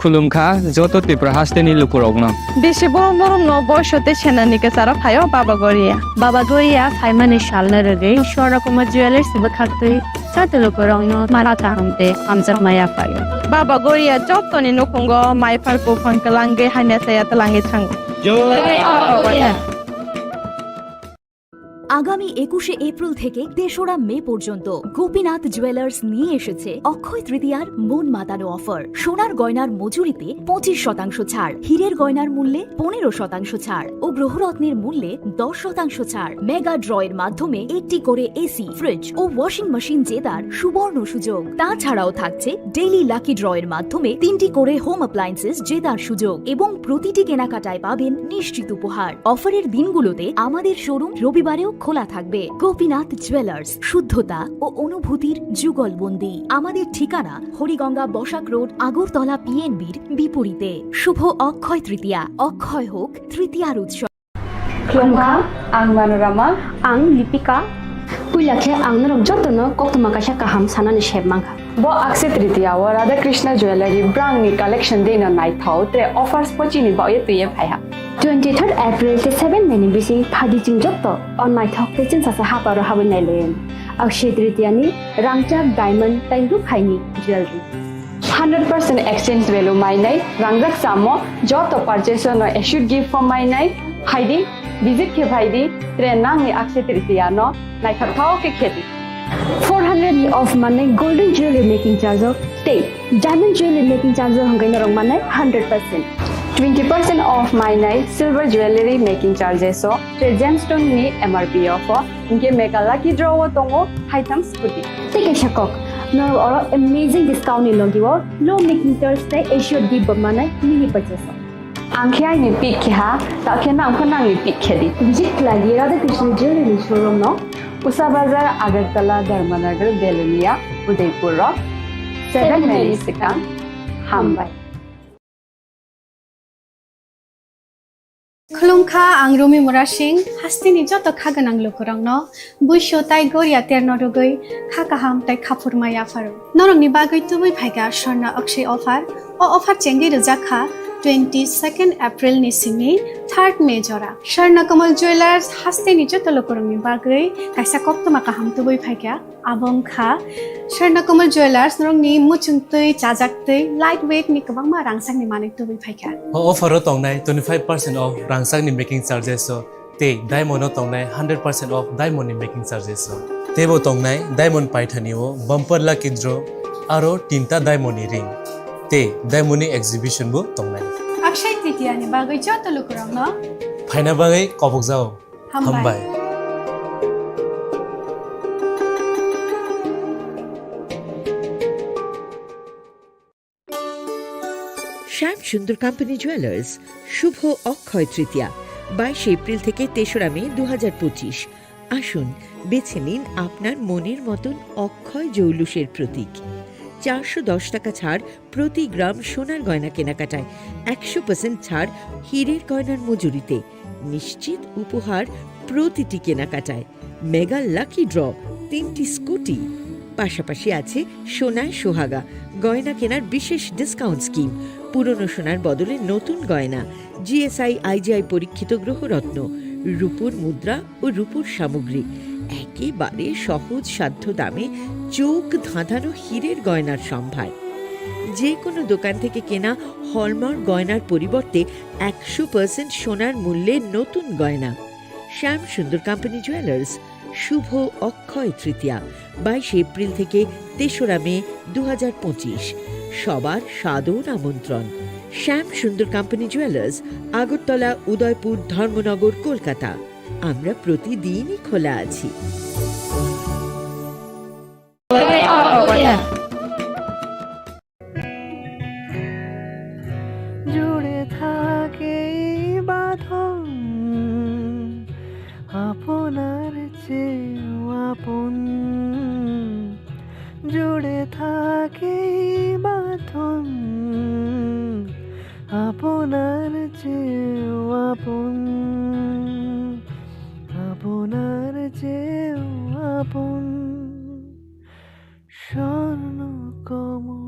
খুলুমখা যত ত্রিপুরা হাসতেনি লুকুরগ্ন বেশি বড় বড় বয়সতে সেনানিকে সারা ফাইও বাবা গরিয়া ফাইমানি শালনা রেগে সরকমা জুয়েলার্স বখাতই সাতে লুকুরগ্ন মারাটা হামতে আমজা মায়া ফাইও বাবা গরিয়া যতনি নকুঙ্গ মাইফার কোফান কলাঙ্গে হাইনা সায়া তলাঙ্গে থাঙ্গ আগামী 21শে এপ্রিল থেকে 3রা মে পর্যন্ত গোপীনাথ জুয়েলার্স নিয়ে এসেছে অক্ষয় তৃতীয়ার মন মাতানো অফার। সোনার গয়নার মজুরিতে 25% ছাড়, হীরের গয়নার মূল্যে 15% ছাড় ও গ্রহরত্নের মূল্যে 10% ছাড়। মেগা ড্রয়ের মাধ্যমে একটি করে এসি, ফ্রিজ ও ওয়াশিং মেশিন জেতার সুবর্ণ সুযোগ। তাছাড়াও থাকছে ডেইলি লাকি ড্রয়ের মাধ্যমে 3টি করে হোম অ্যাপ্লায়েন্সেস জেতার সুযোগ এবং প্রতিটি কেনাকাটায় পাবেন নিশ্চিত উপহার। অফারের দিনগুলোতে আমাদের শোরুম রবিবারেও খোলা থাকবে। গোপীনাথ জুয়েলার্স, শুদ্ধতা ও অনুভূতির যুগলবন্দি। আমাদের ঠিকানা হরিগঙ্গা বসাক রোড, আগরতলা পিএনবির বিপরীতে। শুভ অক্ষয় তৃতীয়া, অক্ষয় হোক তৃতীয়ার উৎসব। Klongkha, ang Manorama, ang Lipika. Puilakhe ang narok jotono koktuma kasha kaham sanani shebmangkha. Bo akse tritiya wa Radha Krishna Jewelry brand ni collection dena nai thau tre offers pochini ba ye tuye phaiha. 23rd April te 7 meni bisi phadi jing jotto on my thok te chin sa ha paro hawen nai len. Akshe tritiya ni rangchak diamond taingru khaini jewelry. 100% exchange value mai nai rangrak samo joto purchase no should give for mai nai haidi visit ke bhaidi tre nang ni akshe tritiya no nai thau ke kheti 400 of money golden jewelry making charge of stay diamond jewelry making charge of hangai narong manai 100% 20% off my night silver jewelry making charges so gemstone ni MRP of inke mega lucky draw tongo items puti take a shakok no or amazing discount ni logiwo low making charge te assured give manai mini purchase angkhya ni pick kha ta khena angkhana ni pick khedi visit lagi Radha Krishna jewelry showroom no Usa Bazar Agartala Dharmanagar Belunia Udaipur Rock 7 Mary Sikang Hambai खुलुमखा आं रमि मुरा सिंह हास्तिनि जत खागोनां लोगोरांनो बैसो ताइ गरिया तेरनो रुगै खागाहाम ताइ खाफुरमाय आफार नरंनि बागै तुबै फाइगा स्वर्णा अक्षय अफार ओ अफार चेंगि रजाखा 22 April नि सिमी 3 मे जरा स्वर्ण कमल ज्वेलर्स हास्तिनि जत लोगोरांनि बागै काइसा कप्तमा काहाम तुबै फाइगा आबंखा स्वर्ण कमल ज्वेलर्स नरंनि मुचुंतै चाजाक्तै लाइट वेट नि गोबां रांसांनि माने तुबै फाइगा अफारो तंनाय 25% ऑफ रांसांनि मेकिंग चार्जेस ते डायमंड तंनाय 100% ऑफ डायमंड नि मेकिंग चार्जेस तेबो तंनाय डायमंड पाइथानिओ बम्पर लाकी ड्रॉ आरो तीनटा डायमंड नि रिंग ते डायमंड नि एग्जिबिशन बो तंनाय अक्षय तृतीया नि बागै जत लोगोरांनो फाइना बागै कबक जाओ हामबाय শ্যাম সুন্দর কোম্পানি জুয়েলার্স শুভ অক্ষয় তৃতীয়া 22 এপ্রিল থেকে 3রা মে 2025। আসুন বেছে নিন আপনার মনের মতন অক্ষয় জৌলুসের প্রতীক। 410 টাকা ছাড় প্রতি গ্রাম সোনার গয়না কেনাকাটায়, 100% ছাড় হীরের গয়নার মজুরিতে, নিশ্চিত উপহার প্রতিটি কেনাকাটায়, মেগা লাকি ড্র 3টি স্কুটি, পাশাপাশি আছে সোনায় সোহাগা গয়না কেনার বিশেষ ডিসকাউন্ট স্কিম, পুরনো সোনার বদলে নতুন গয়না, জিএসআই আইজিআই পরীক্ষিত গ্রহরত্ন, রূপোর মুদ্রা ও রূপোর সামগ্রী, একেবারে সহজ সাধ্য দামে চোখ ধাঁধানো হীরের গয়নার সম্ভার। যে কোনো দোকান থেকে কেনা হলমার্ক গয়নার পরিবর্তে 100% সোনার মূল্যে নতুন গয়না। শ্যাম সুন্দর কোম্পানি জুয়েলার্স শুভ অক্ষয় তৃতীয়া 22 এপ্রিল থেকে 3রা মে 2025। সবার সাদর আমন্ত্রণ। শ্যাম সুন্দর কোম্পানি জুয়েলার্স, আগরতলা, উদয়পুর, ধর্মনগর, কলকাতা। আমরা প্রতিদিনই খোলা আছি। জুড়ে থাকে বাঁধন আপনার চেয়েও আপন, জুড়ে থাকে বাঁধন আপনার চেয়েও আপন, আপনার চেয়েও আপন স্বর্ণ কমল।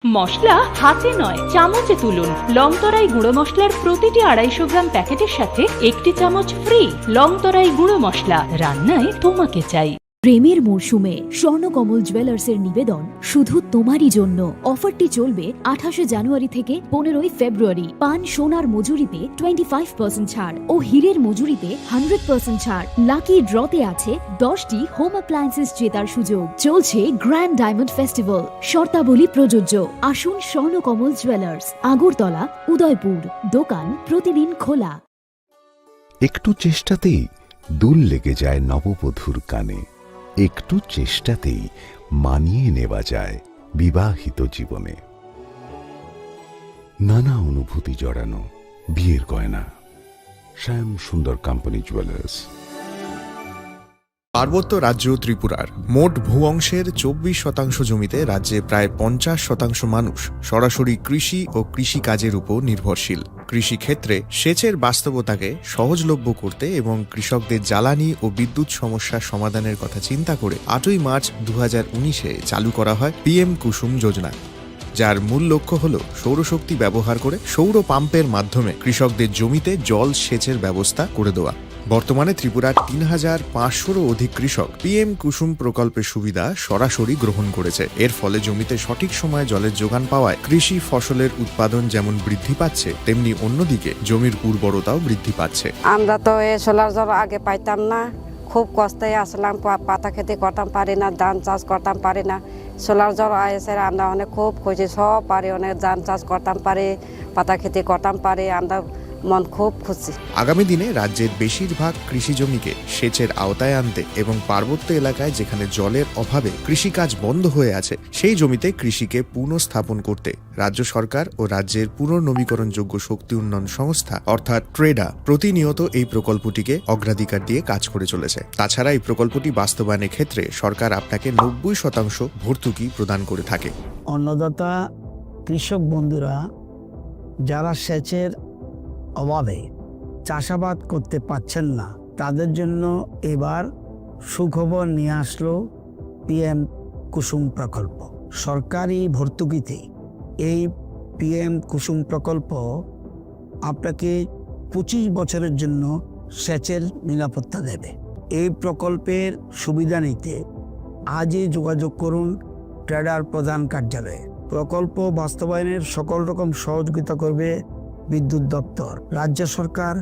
মশলা হাতে নয় চামচে তুলুন। লংতরাই গুঁড়ো মশলার প্রতিটি 250 গ্রাম প্যাকেটের সাথে 1টি চামচ ফ্রি। লংতরাই গুঁড়ো মশলা, রান্নায় তোমাকে চাই। প্রেমের মরশুমে স্বর্ণকমল জুয়েলার্সের নিবেদন শুধু তোমারই জন্য। অফারটি চলবে 28 জানুয়ারি থেকে 15 ফেব্রুয়ারি। পান সোনার মজুরিতে 25% ছাড় ও হীরের মজুরিতে 100% ছাড়। লাকি ড্রতে আছে 10টি হোম অ্যাপ্লায়েন্সেস জেতার সুযোগ। চলছে গ্র্যান্ড ডায়মন্ড ফেস্টিভ্যাল। শর্তাবলী প্রযোজ্য। আসুন স্বর্ণকমল জুয়েলার্স, আগরতলা, উদয়পুর। দোকান প্রতিদিন খোলা। একটু চেষ্টাতেই দুল লেগে যায় নববধূর কানে, একটু চেষ্টাতেই মানিয়ে নেওয়া যায় বিবাহিত জীবনে। নানা অনুভূতি জড়ানো বিয়ের গয়না। শ্যাম সুন্দর কোম্পানি জুয়েলার্স। পার্বত্য রাজ্য ত্রিপুরার মোট ভূ অংশের 24% জমিতে রাজ্যে প্রায় 50% মানুষ সরাসরি কৃষি ও কৃষিকাজের উপর নির্ভরশীল। কৃষিক্ষেত্রে সেচের বাস্তবতাকে সহজলভ্য করতে এবং কৃষকদের জ্বালানি ও বিদ্যুৎ সমস্যার সমাধানের কথা চিন্তা করে 8ই মার্চ 2019-এ চালু করা হয় PM কুসুম যোজনা, যার মূল লক্ষ্য হল সৌরশক্তি ব্যবহার করে সৌর পাম্পের মাধ্যমে কৃষকদের জমিতে জল সেচের ব্যবস্থা করে দেওয়া। বর্তমানে ত্রিপুরার ৩,৫০০-রও অধিক কৃষক পিএম কুসুম প্রকল্পের সুবিধা সরাসরি গ্রহণ করেছে। এর ফলে জমিতে সঠিক সময়ে জলের যোগান পাওয়ায় কৃষি ফসলের উৎপাদন যেমন বৃদ্ধি পাচ্ছে, তেমনি অন্যদিকে জমির উর্বরতাও বৃদ্ধি পাচ্ছে। আমরা তো এই সোলার জল আগে পাইতাম না, খুব কষ্টে আসলাম, পাতা খেতে করতাম পারি না, ধান চাষ করতাম পারি না। সোলার জল এসে আমরা অনেক খুব খুশি, সব পারি, অনেক ধান চাষ করতাম পারি, পাতা খেতে করতাম পারি, আমরা মন খুব খুশি। আগামী দিনে রাজ্যের বেশিরভাগ কৃষি জমিকে সেচের আওতায় আনতে এবং পার্বত্য এলাকায় যেখানে জলের অভাবে কৃষিকাজ বন্ধ হয়ে আছে, সেই জমিতে কৃষিকে পুনঃস্থাপন করতে রাজ্য সরকার ও রাজ্যের পুনর্নবীকরণযোগ্য শক্তি উন্নয়ন সংস্থা অর্থাৎ ট্রেডা প্রতিনিয়ত এই প্রকল্পটিকে অগ্রাধিকার দিয়ে কাজ করে চলেছে। তাছাড়া এই প্রকল্পটি বাস্তবায়নের ক্ষেত্রে সরকার আপনাকে 90% ভর্তুকি প্রদান করে থাকে। অন্নদাতা কৃষক বন্ধুরা যারা সেচের অভাবে চাষাবাদ করতে পারছেন না, তাদের জন্য এবার সুখবর নিয়ে আসলো পিএম কুসুম প্রকল্প। সরকারি ভর্তুকিতে এই পিএম কুসুম প্রকল্প আপনাকে 25 বছরের জন্য সেচের নিরাপত্তা দেবে। এই প্রকল্পের সুবিধা নিতে আজই যোগাযোগ করুন ট্রেডার প্রধান কার্যালয়ে। প্রকল্প বাস্তবায়নের সকল রকম সহযোগিতা করবে বিদ্যুৎ দপ্তর। রাজ্য সরকার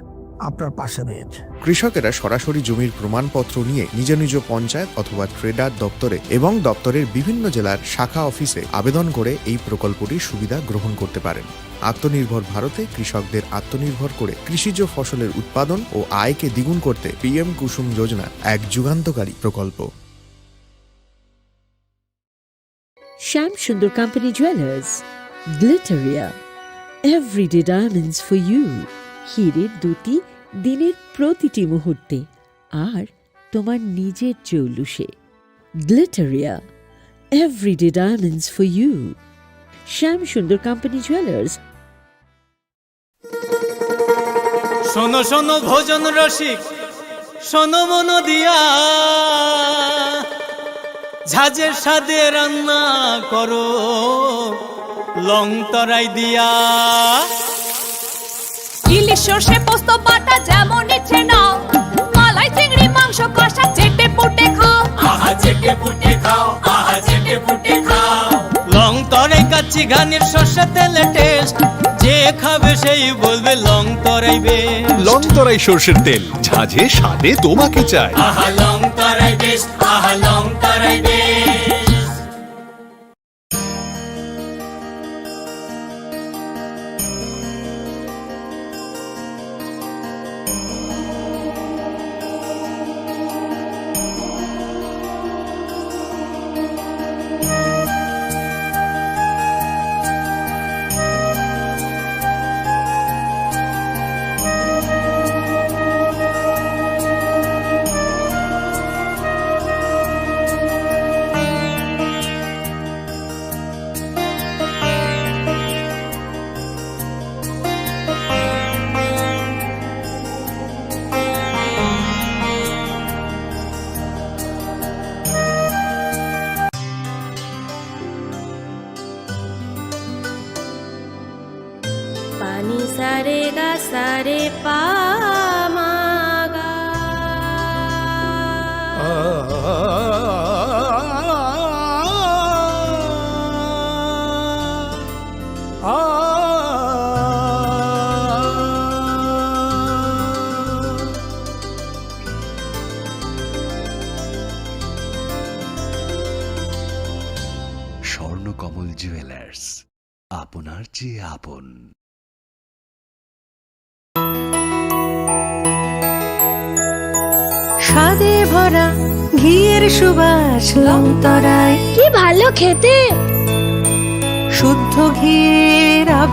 আপনার পাশে রয়েছে। কৃষকেরা সরাসরি জমির প্রমাণপত্র নিয়ে নিজ নিজ পঞ্চায়েত অথবা ট্রেডার দপ্তরে এবং দপ্তরের বিভিন্ন জেলার শাখা অফিসে আবেদন করে এই প্রকল্পটির সুবিধা গ্রহণ করতে পারেন। আত্মনির্ভর ভারতে কৃষকদের আত্মনির্ভর করে কৃষিজ ফসলের উৎপাদন ও আয়কে দ্বিগুণ করতে পিএম কুসুম যোজনা এক যুগান্তকারী প্রকল্প। Shyam Sundar company jewellers, Glitteria, everyday diamonds for you. হীরের দুটি দিনের প্রতিটি মুহূর্তে আর তোমার নিজের জৌলুসে। Glitteria, everyday diamonds for you. Shyam Sundar company jewellers. শোনো শোনো ভোজন রসিক, শোনো মন দিয়া, ঝাঁঝের স্বাদে রান্না করো লং তরাই দিয়া। ইলিশ সর্ষে পোস্ত বাটা যেমন ইচ্ছে নাও, মালাই চিংড়ি মাংস কষা চেটে পুটে খাও, আহা চেটে পুটে খাও, আহা চেটে পুটে খাও। লং তরাই কাচ্চি ঘানির সর্ষে তেলে টেস্ট, যে খাবে সেই বলবে লং তরাই বেশ। লং তরাই সর্ষের তেল, ঝাঁঝে স্বাদে তোমাকে চাই। আহা লং তরাই বেশ, আহা লং তরাই বেশ। পানি সারে গা সারে পা মা গা। স্বর্ণকমল জুয়েলার্স, আপনার চেয়ে আপন। স্বাদে ভরা ঘিয়ের সুবাস লং তরায়, কি ভালো খেতে। শুদ্ধ ঘিয়ে